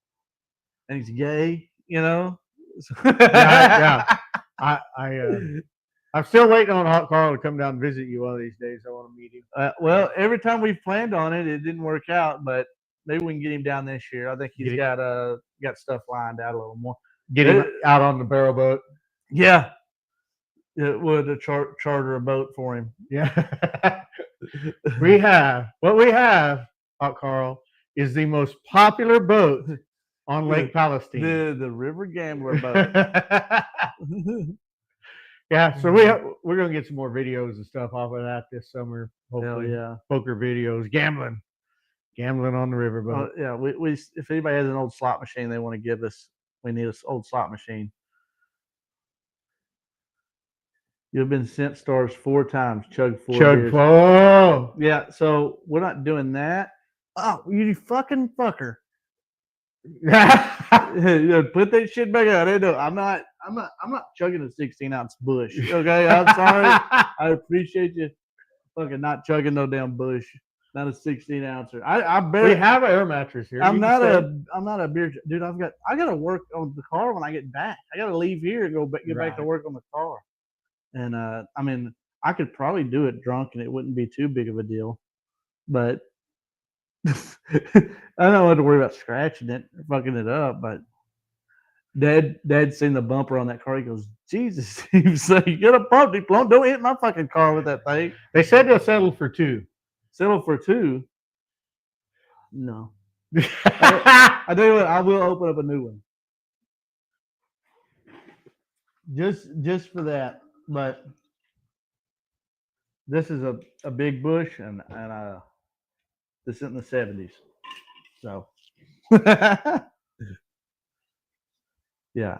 And he's gay, yeah. I'm still waiting on Hot Carl to come down and visit you one of these days. I want to meet him. Well, every time we've planned on it, it didn't work out, but maybe we can get him down this year. I think he's got stuff lined out a little more. Get him out on the barrel boat. Yeah. It would charter a boat for him. Yeah. we have Hot Carl, is the most popular boat on Lake Palestine. The River Gambler boat. Yeah, so we're gonna get some more videos and stuff off of that this summer. Hopefully. Hell yeah. Poker videos, gambling on the riverboat. Yeah, we if anybody has an old slot machine they want to give us, we need an old slot machine. You've been sent stars 4 times. Chug 4 beers. Oh. Yeah, so we're not doing that. Oh, you fucking fucker. Put that shit back out. I'm not chugging a 16-ounce bush. Okay, I'm sorry. I appreciate you fucking not chugging no damn bush. Not a 16-ouncer. I barely. We have an air mattress here. I'm not a beer dude. I gotta work on the car when I get back. I gotta leave here and get back to work on the car. And I mean, I could probably do it drunk and it wouldn't be too big of a deal. But I don't have to worry about scratching it or fucking it up. But Dad's seen the bumper on that car. He goes, Jesus, he was like, get a pump, don't hit my fucking car with that thing. They said they'll settle for 2. Settle for 2? No. I tell you what, I will open up a new one. Just for that. But this is a big bush and this is in the 70s. So yeah.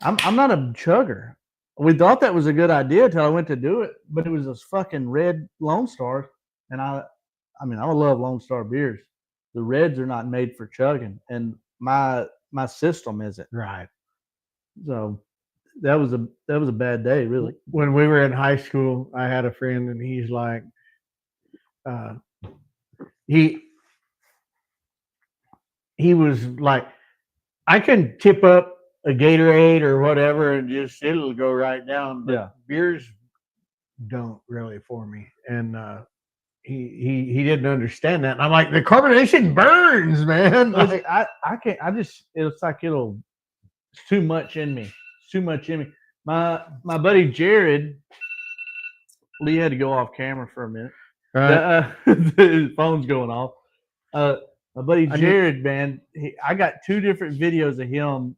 I'm not a chugger. We thought that was a good idea until I went to do it, but it was this fucking red Lone Star, and I mean I love Lone Star beers. The reds are not made for chugging, and my system isn't. Right. So that was a bad day, really. When we were in high school, I had a friend, and he's like, he was like, I can tip up a Gatorade or whatever, and just it'll go right down. But Yeah. beers don't really for me, and he didn't understand that. And I'm like, the carbonation burns, man. Like, I can't. It's like it's too much in me. It's too much in me. My buddy Jared, Lee had to go off camera for a minute. right? His phone's going off. My buddy Jared, man, I got 2 different videos of him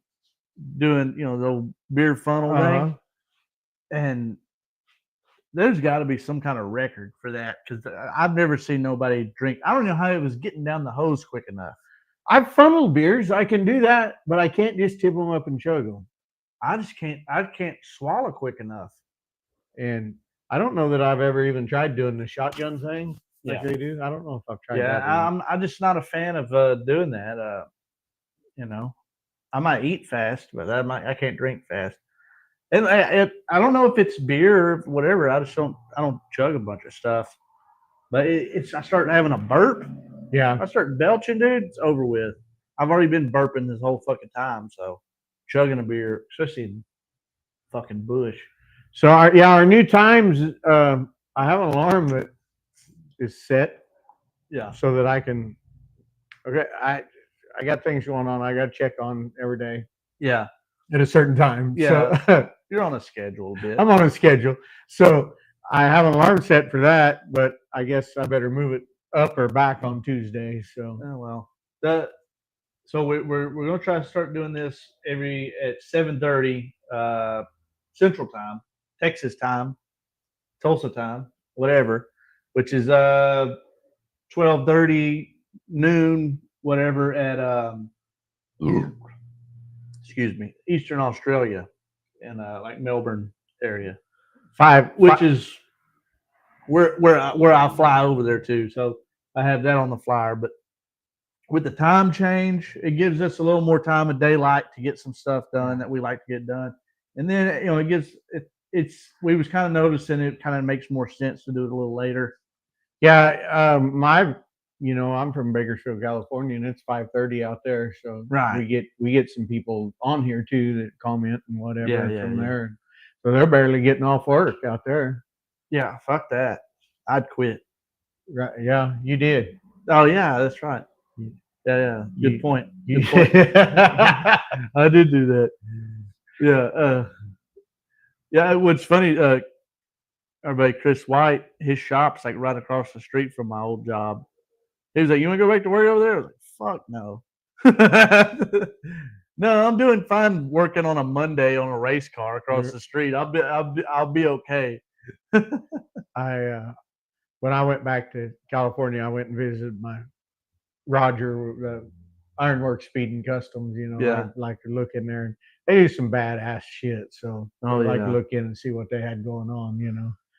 doing, the old beer funnel thing, and there's got to be some kind of record for that because I've never seen nobody drink. I don't know how it was getting down the hose quick enough. I've funneled beers. I can do that, but I can't just tip them up and chug them. I just can't. I can't swallow quick enough. And I don't know that I've ever even tried doing the shotgun thing like Yeah. they do. I don't know if I've tried Yeah, that. I'm just not a fan of doing that. I might eat fast, but I can't drink fast. And I don't know if it's beer or whatever. I don't chug a bunch of stuff. But I start having a burp. Yeah. I start belching, dude. It's over with. I've already been burping this whole fucking time. So chugging a beer, especially in fucking bush. So our new times. I have an alarm that is set. Yeah. So that I can. Okay, I got things going on. I got to check on every day. Yeah. At a certain time. Yeah. So, you're on a schedule a bit. I'm on a schedule. So I have an alarm set for that, but I guess I better move it up or back on Tuesday. So well, so we're gonna try to start doing this at 7:30 Central Time, Texas time, Tulsa time, whatever, which is 12:30 noon, whatever at excuse me, Eastern Australia, in like Melbourne area, which is where I fly over there too. So I have that on the flyer, but with the time change, it gives us a little more time of daylight to get some stuff done that we like to get done. And then, it gives we was kind of noticing it kind of makes more sense to do it a little later. Yeah. I'm from Bakersfield, California, and it's 5:30 out there. So right. we get some people on here too that comment and whatever from there. So they're barely getting off work out there. Yeah. Fuck that. I'd quit. Right. Yeah, you did. Oh yeah, that's right. Yeah. Good point. Good point. I did do that. Yeah. Yeah. What's funny, our buddy Chris White, his shop's like right across the street from my old job. He was like, "You want to go back to work over there?" I was like, "Fuck no." No, I'm doing fine working on a Monday on a race car across the street. I'll be okay. When I went back to California, I went and visited my Roger, Ironworks Speed and Customs. I'd like to look in there. And they do some badass shit. So I'd like to look in and see what they had going on.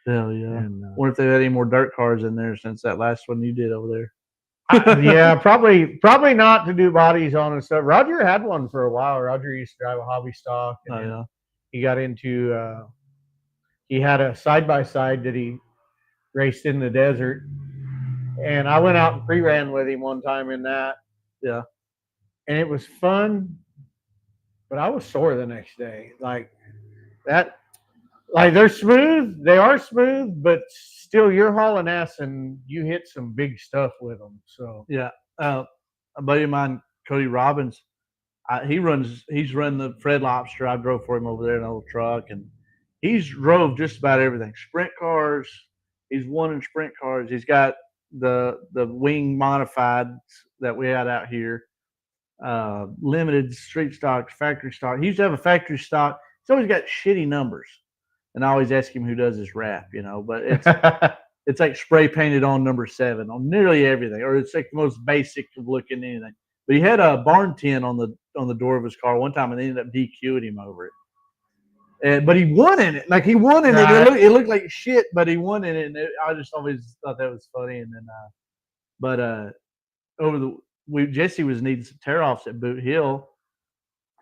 Hell yeah. And, wonder if they had any more dirt cars in there since that last one you did over there. Yeah, probably not to do bodies on and stuff. Roger had one for a while. Roger used to drive a hobby stock. And he got into. He had a side-by-side that he raced in the desert, and I went out and pre-ran with him one time in that. Yeah, and it was fun, but I was sore the next day. Like that. Like they're smooth. They are smooth, but still you're hauling ass and you hit some big stuff with them. So yeah. A buddy of mine, Cody Robbins, he's run the Fred Lobster. I drove for him over there in a little truck, and he's drove just about everything. Sprint cars. He's won in sprint cars. He's got the wing modified that we had out here. Limited, street stock, factory stock. He used to have a factory stock. He's always got shitty numbers, and I always ask him who does his wrap, but it's like spray painted on number 7 on nearly everything, or it's like the most basic of looking anything. But he had a barn tin on the door of his car one time, and they ended up DQing him over it. But he won in it. Like he won in Right. it. It looked like shit, but he won in it. And I just always thought that was funny. And then, Jesse was needing some tear offs at Boot Hill,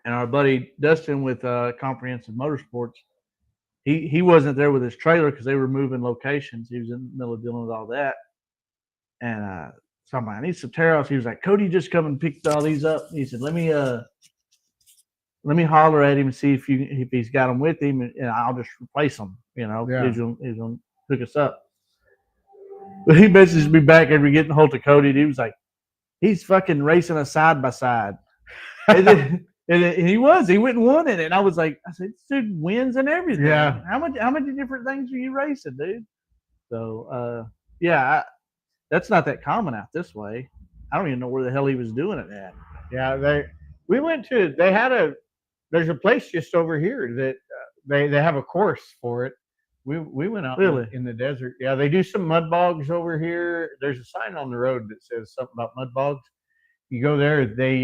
and our buddy Dustin with Comprehensive Motorsports, he wasn't there with his trailer because they were moving locations. He was in the middle of dealing with all that, and so I'm like, I need some tear offs. He was like, Cody, just come and picked all these up. He said, let me holler at him and see if he's got them with him, and I'll just replace them. Yeah. He's gonna hook us up. But he messaged me back after getting a hold of Cody, and he was like, he's fucking racing a side by side. And he went and won in it. And I was like, this dude wins and everything. Yeah. How many different things are you racing, dude? So that's not that common out this way. I don't even know where the hell he was doing it at. Yeah, there's a place just over here that they have a course for it. We went out Really? in the desert. Yeah, they do some mud bogs over here. There's a sign on the road that says something about mud bogs. You go there, they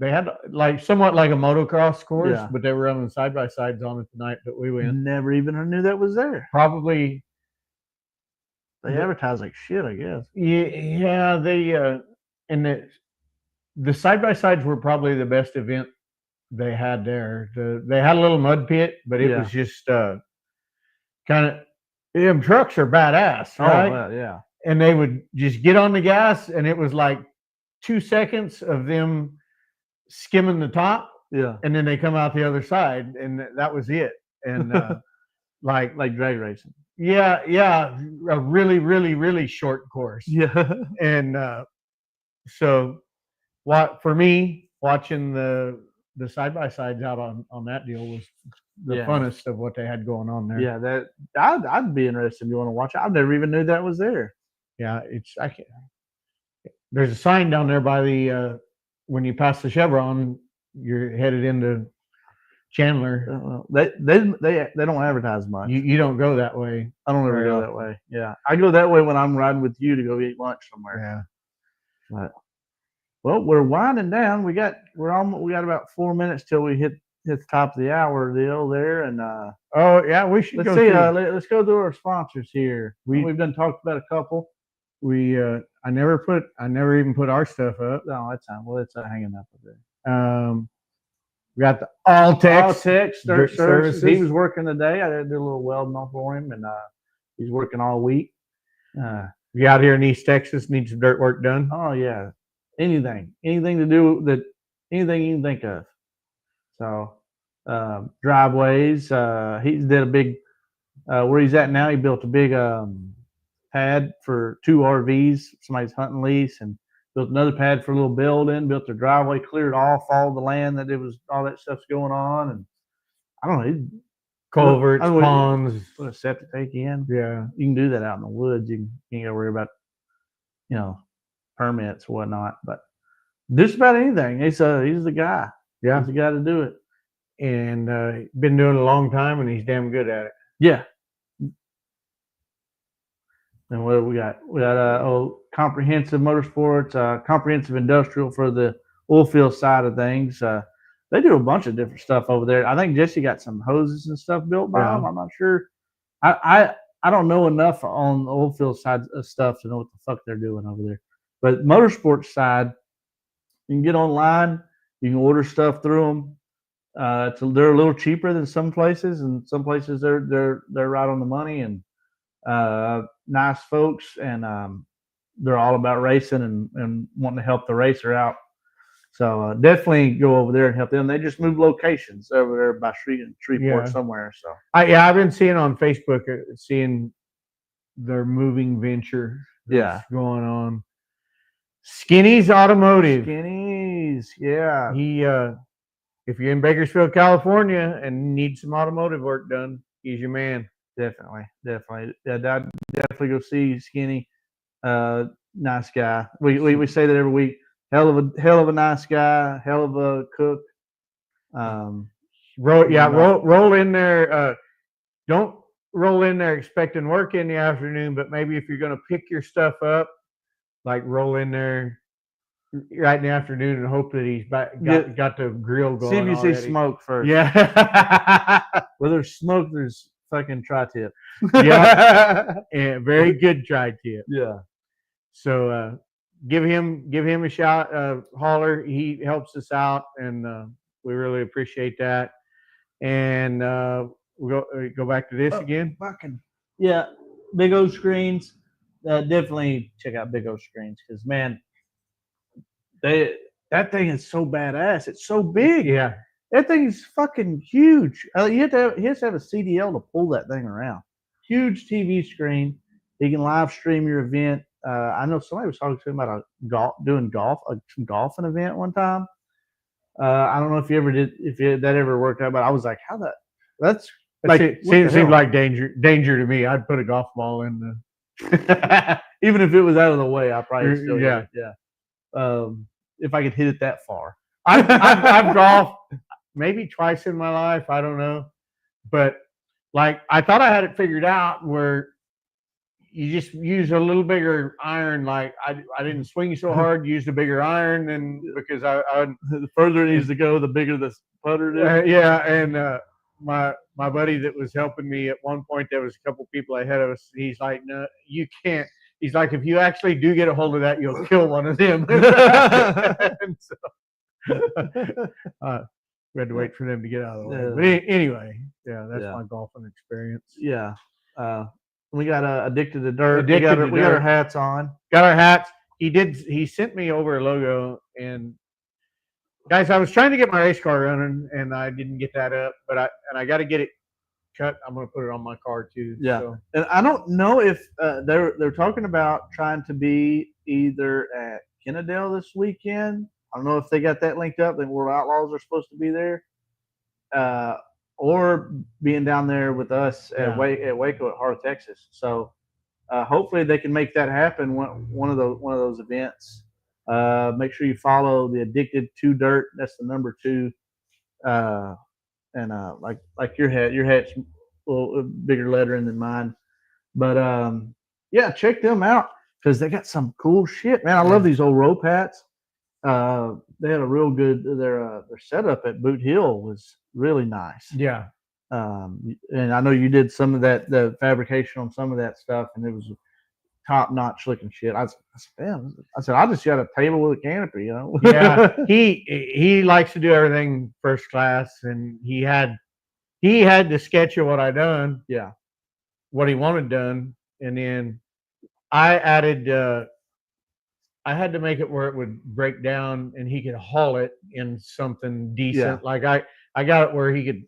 had like somewhat like a motocross course, Yeah. but they were running side by sides on it the night that we went. Never even knew that was there. Probably They advertise like shit, I guess. yeah, they and the side by sides were probably the best event they had there. They had a little mud pit, but it was just kind of them trucks are badass, right? Oh, well, yeah. And they would just get on the gas, and it was like 2 seconds of them skimming the top, Yeah. and then they come out the other side, and that was it. And like drag racing. yeah, a really, really, really short course. Yeah. And so, for me, watching the side by sides out on that deal was the funnest of what they had going on there. Yeah, I'd be interested if you want to watch it. I never even knew that was there. Yeah, there's a sign down there by the when you pass the Chevron, you're headed into Chandler. They don't advertise much. You don't go that way. I don't ever go that way. Yeah, I go that way when I'm riding with you to go eat lunch somewhere. Yeah. But, well, we're winding down. We got about 4 minutes till we hit the top of the hour deal there, and oh yeah, we should let's go. Let's go through our sponsors here. We've done talked about a couple. I never even put our stuff up. No, that's fine. Well, it's hanging up there. We got the All-Tex Dirt Services. He was working today. I did a little welding off for him, and he's working all week. You out here in East Texas, need some dirt work done? Oh yeah, anything to do that, anything you can think of. So driveways. He did a big. Where he's at now, he built a big pad for 2 RVs. Somebody's hunting lease, and built another pad for a little building. Built their driveway, cleared off all the land that all that stuff's going on, and I don't know. Culverts, ponds, put a septic tank in. Yeah, you can do that out in the woods. You can't worry about permits or whatnot. But just about anything. He's the guy. Yeah, he's the guy to do it. And been doing it a long time, and he's damn good at it. Yeah. And what do we got? We got Comprehensive Motorsports, Comprehensive Industrial for the oil field side of things. They do a bunch of different stuff over there. I think Jesse got some hoses and stuff built by them. I'm not sure. I don't know enough on the oil field side of stuff to know what the fuck they're doing over there. But motorsports side, you can get online. You can order stuff through them. They're a little cheaper than some places, and some places they're right on the money, and nice folks, and they're all about racing and wanting to help the racer out. So definitely go over there and help them. They just moved locations over there by Shreveport somewhere. So I've been seeing on Facebook, seeing their moving venture. Going on. Skinny's Automotive. Skinny's, yeah. He if you're in Bakersfield, California, and need some automotive work done, he's your man. Definitely. Yeah, I'd definitely go see Skinny. nice guy. We say that every week. Hell of a nice guy. Hell of a cook. Roll in there. Don't roll in there expecting work in the afternoon, but maybe if you're going to pick your stuff up, like roll in there right in the afternoon and hope that he's got the grill going. See if you already. see smoke first. Yeah. Where there's smoke, there's fucking tri-tip. Yeah. And very good tri-tip. Yeah. So give him a shout, holler. He helps us out, and we really appreciate that. And we'll go back to this again. Fucking yeah, Big O Screens. Definitely check out Big O Screens because man, that thing is so badass. It's so big. Yeah, that thing is fucking huge. He has to have a CDL to pull that thing around. Huge TV screen. He can live stream your event. I know somebody was talking to him about some golfing event one time. I don't know if you ever did, that ever worked out, but I was like, that's like seems like danger to me. I'd put a golf ball in the even if it was out of the way, I probably still yeah. If I could hit it that far. I've golfed maybe twice in my life. I don't know, but like I thought I had it figured out where you just use a little bigger iron. Like I didn't swing so hard. Used a bigger iron, and because I the further it needs to go, the bigger the putter is. Yeah, and my buddy that was helping me at one point, there was a couple people ahead of us. He's like, "No, you can't." He's like, "If you actually do get a hold of that, you'll kill one of them." And so we had to wait for them to get out of the way. But anyway, yeah, that's my golfing experience. Yeah. We got addicted to dirt. We got our hats on. Got our hats. He sent me over a logo, and guys, I was trying to get my race car running, and I didn't get that up. But I got to get it cut. I'm going to put it on my car too. Yeah. So. And I don't know if they're talking about trying to be either at Kennedale this weekend. I don't know if they got that linked up. The World Outlaws are supposed to be there. Or being down there with us at Waco at Heart of Texas. So hopefully they can make that happen. One of those events. Make sure you follow the Addicted to Dirt. That's the number 2. And like your hat's a little bigger lettering than mine. But yeah, check them out because they got some cool shit, man. I love these old rope hats. They had a real good their setup at Boot Hill was really nice. Yeah. And I know you did some of the fabrication on some of that stuff, and it was top notch looking shit. I said, I just got a table with a canopy, you know. Yeah. He likes to do everything first class, and he had the sketch of what I done. Yeah. What he wanted done, and then I added. I had to make it where it would break down and he could haul it in something decent. Yeah. Like I got it where he could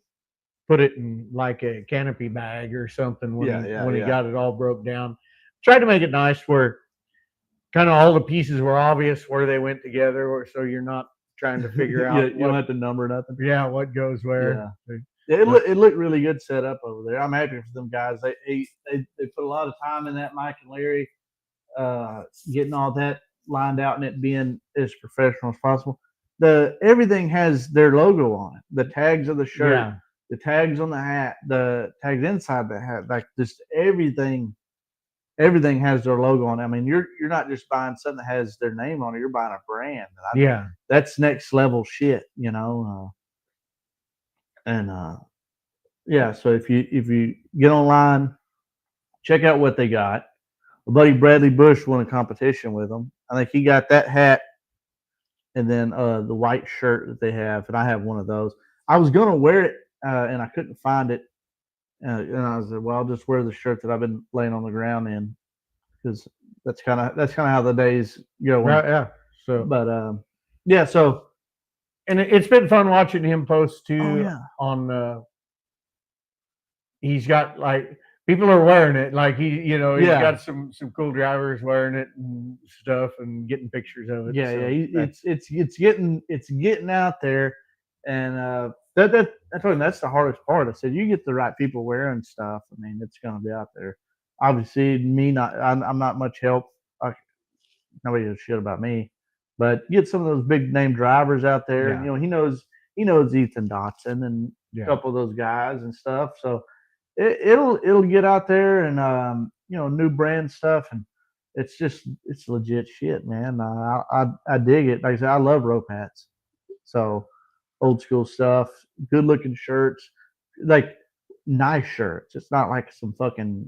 put it in like a canopy bag or something when he got it all broke down. Tried to make it nice where kind of all the pieces were obvious where they went together, so you're not trying to figure out. You don't have to number nothing. Yeah, what goes where. Yeah. It looked really good set up over there. I'm happy for them guys. They put a lot of time in that, Mike and Larry, getting all that lined out and it being as professional as possible. Everything has their logo on it. The tags of the shirt, the tags on the hat, the tags inside the hat, like just everything has their logo on it. I mean, you're not just buying something that has their name on it. You're buying a brand. That's next level shit, you know. So if you get online, check out what they got. My buddy Bradley Bush won a competition with them. I think he got that hat and then the white shirt that they have, and I have one of those. I was gonna wear it and I couldn't find it, and I was like, well, I'll just wear the shirt that I've been laying on the ground in because that's kind of how the days go. Right, yeah. So, but and it's been fun watching him post too. Oh, yeah. On he's got like people are wearing it, like he's got some cool drivers wearing it and stuff and getting pictures of it. It's getting out there, and I told him that's the hardest part. I said you get the right people wearing stuff. I mean, it's going to be out there. Obviously, I'm not much help. nobody gives a shit about me. But get some of those big name drivers out there. Yeah. You know, he knows Ethan Dotson and a couple of those guys and stuff. So it'll get out there and you know, new brand stuff, and it's legit shit, man. I dig it. Like I said, I love rope hats. So old school stuff, good looking shirts, like nice shirts. It's not like some fucking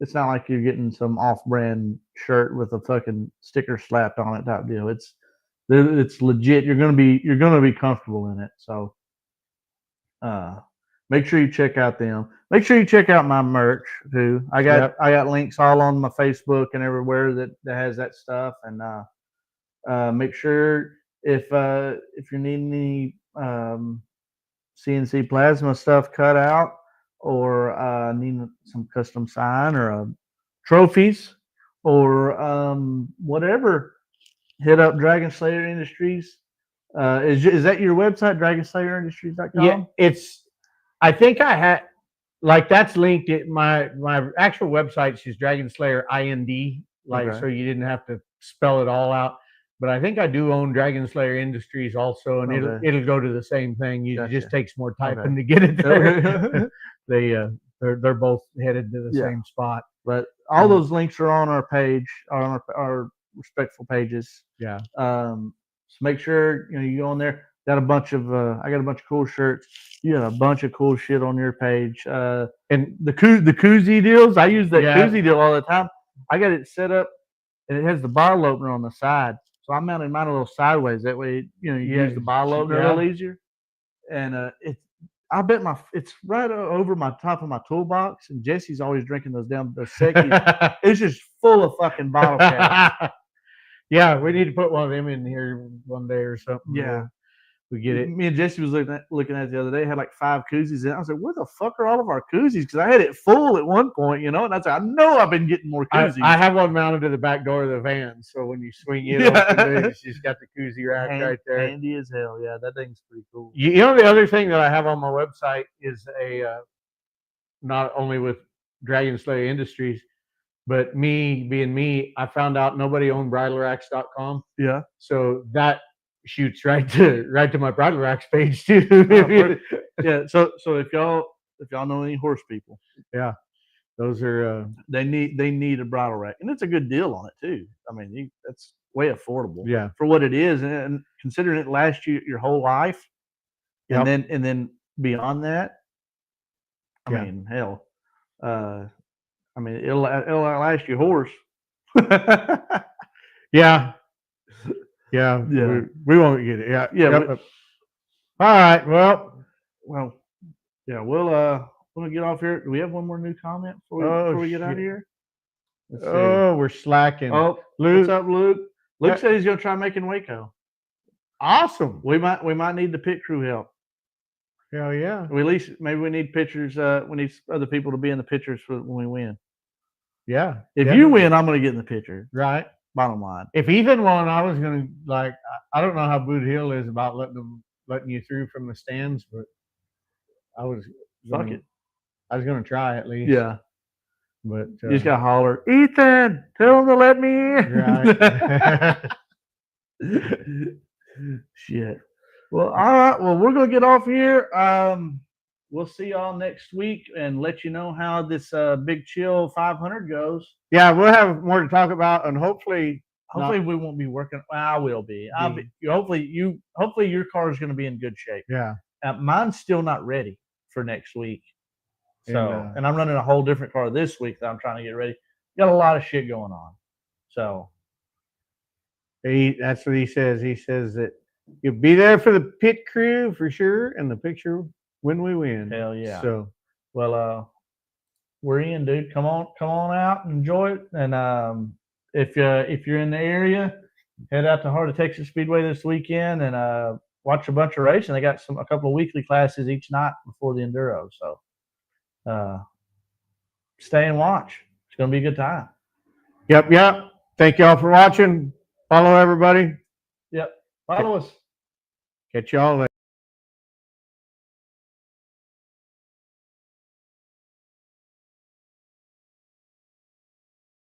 It's not like you're getting some off-brand shirt with a fucking sticker slapped on it type deal. It's legit. You're gonna be comfortable in it. So make sure you check out them. Make sure you check out my merch too. I got links all on my Facebook and everywhere that has that stuff. And make sure if you're needing any CNC plasma stuff cut out, or need some custom sign or trophies or whatever, hit up Dragon Slayer Industries. Is that your website, dragonslayerindustries.com? Yeah, I think I had, like, that's linked. My actual website is Dragon Slayer IND, like, so you didn't have to spell it all out. But I think I do own Dragon Slayer Industries also, and it'll go to the same thing. It just takes more typing to get it there. They're both headed to the same spot. But all those links are on our page, on our respectful pages. Yeah. So make sure you go on there. Got a bunch of I got a bunch of cool shirts. You got a bunch of cool shit on your page. And the koozie deals, I use that koozie deal all the time. I got it set up, and it has the bottle opener on the side. So I'm mounting mine a little sideways. That way, you use the bottle opener a little easier. And I bet it's right over my top of my toolbox. And Jesse's always drinking those seckies. It's just full of fucking bottle caps. Yeah, we need to put one of them in here one day or something. Yeah. We get it. Me and Jesse was looking at it the other day. Had like 5 koozies in it. I was like, where the fuck are all of our koozies? Because I had it full at one point, and I was like, I know I've been getting more koozies. I have one mounted to the back door of the van, so when you swing it open, it's just got the koozie rack right there. Handy as hell. Yeah, that thing's pretty cool. The other thing that I have on my website is not only with Dragon Slayer Industries, but me being me, I found out nobody owned bridleracks.com. Yeah. So that shoots right to my Bridle Racks page too. Yeah. So if y'all know any horse people, those are they need a bridle rack, and it's a good deal on it too. I mean, that's way affordable. Yeah. For what it is, and considering it lasts you your whole life, and then beyond that, I mean, hell, I mean, it'll outlast your horse. Yeah. We won't get it. Yeah. All right. Well, yeah. We'll get off here. Do we have one more new comment before we get out of here? We're slacking. Oh, Luke, what's up, Luke? Luke said he's gonna try making Waco. Awesome. We might need the pit crew help. Hell yeah. Maybe we need pictures. We need other people to be in the pictures when we win. Yeah. If you win, I'm gonna get in the picture. Right. Bottom line. If Ethan won, I was gonna I don't know how Boot Hill is about letting you through from the stands, but I was gonna try at least. Yeah. But you just gotta holler, Ethan, tell him to let me in. Right. Shit. Well, all right. Well, we're gonna get off here. We'll see y'all next week and let you know how this Big Chill 500 goes. Yeah, we'll have more to talk about, and hopefully we won't be working. Well, I will be. Hopefully your car is going to be in good shape. Yeah. Mine's still not ready for next week. So, and I'm running a whole different car this week that I'm trying to get ready. Got a lot of shit going on. So, that's what he says. He says that you'll be there for the pit crew for sure, and the picture when we win. Hell yeah. So, well, we're in, dude. Come on out and enjoy it. And if you're in the area, head out to HOT Speedway this weekend and watch a bunch of racing. They got a couple of weekly classes each night before the enduro. So stay and watch. It's gonna be a good time. Yep. Thank y'all for watching. Follow everybody. Yep. Follow us. Catch y'all later.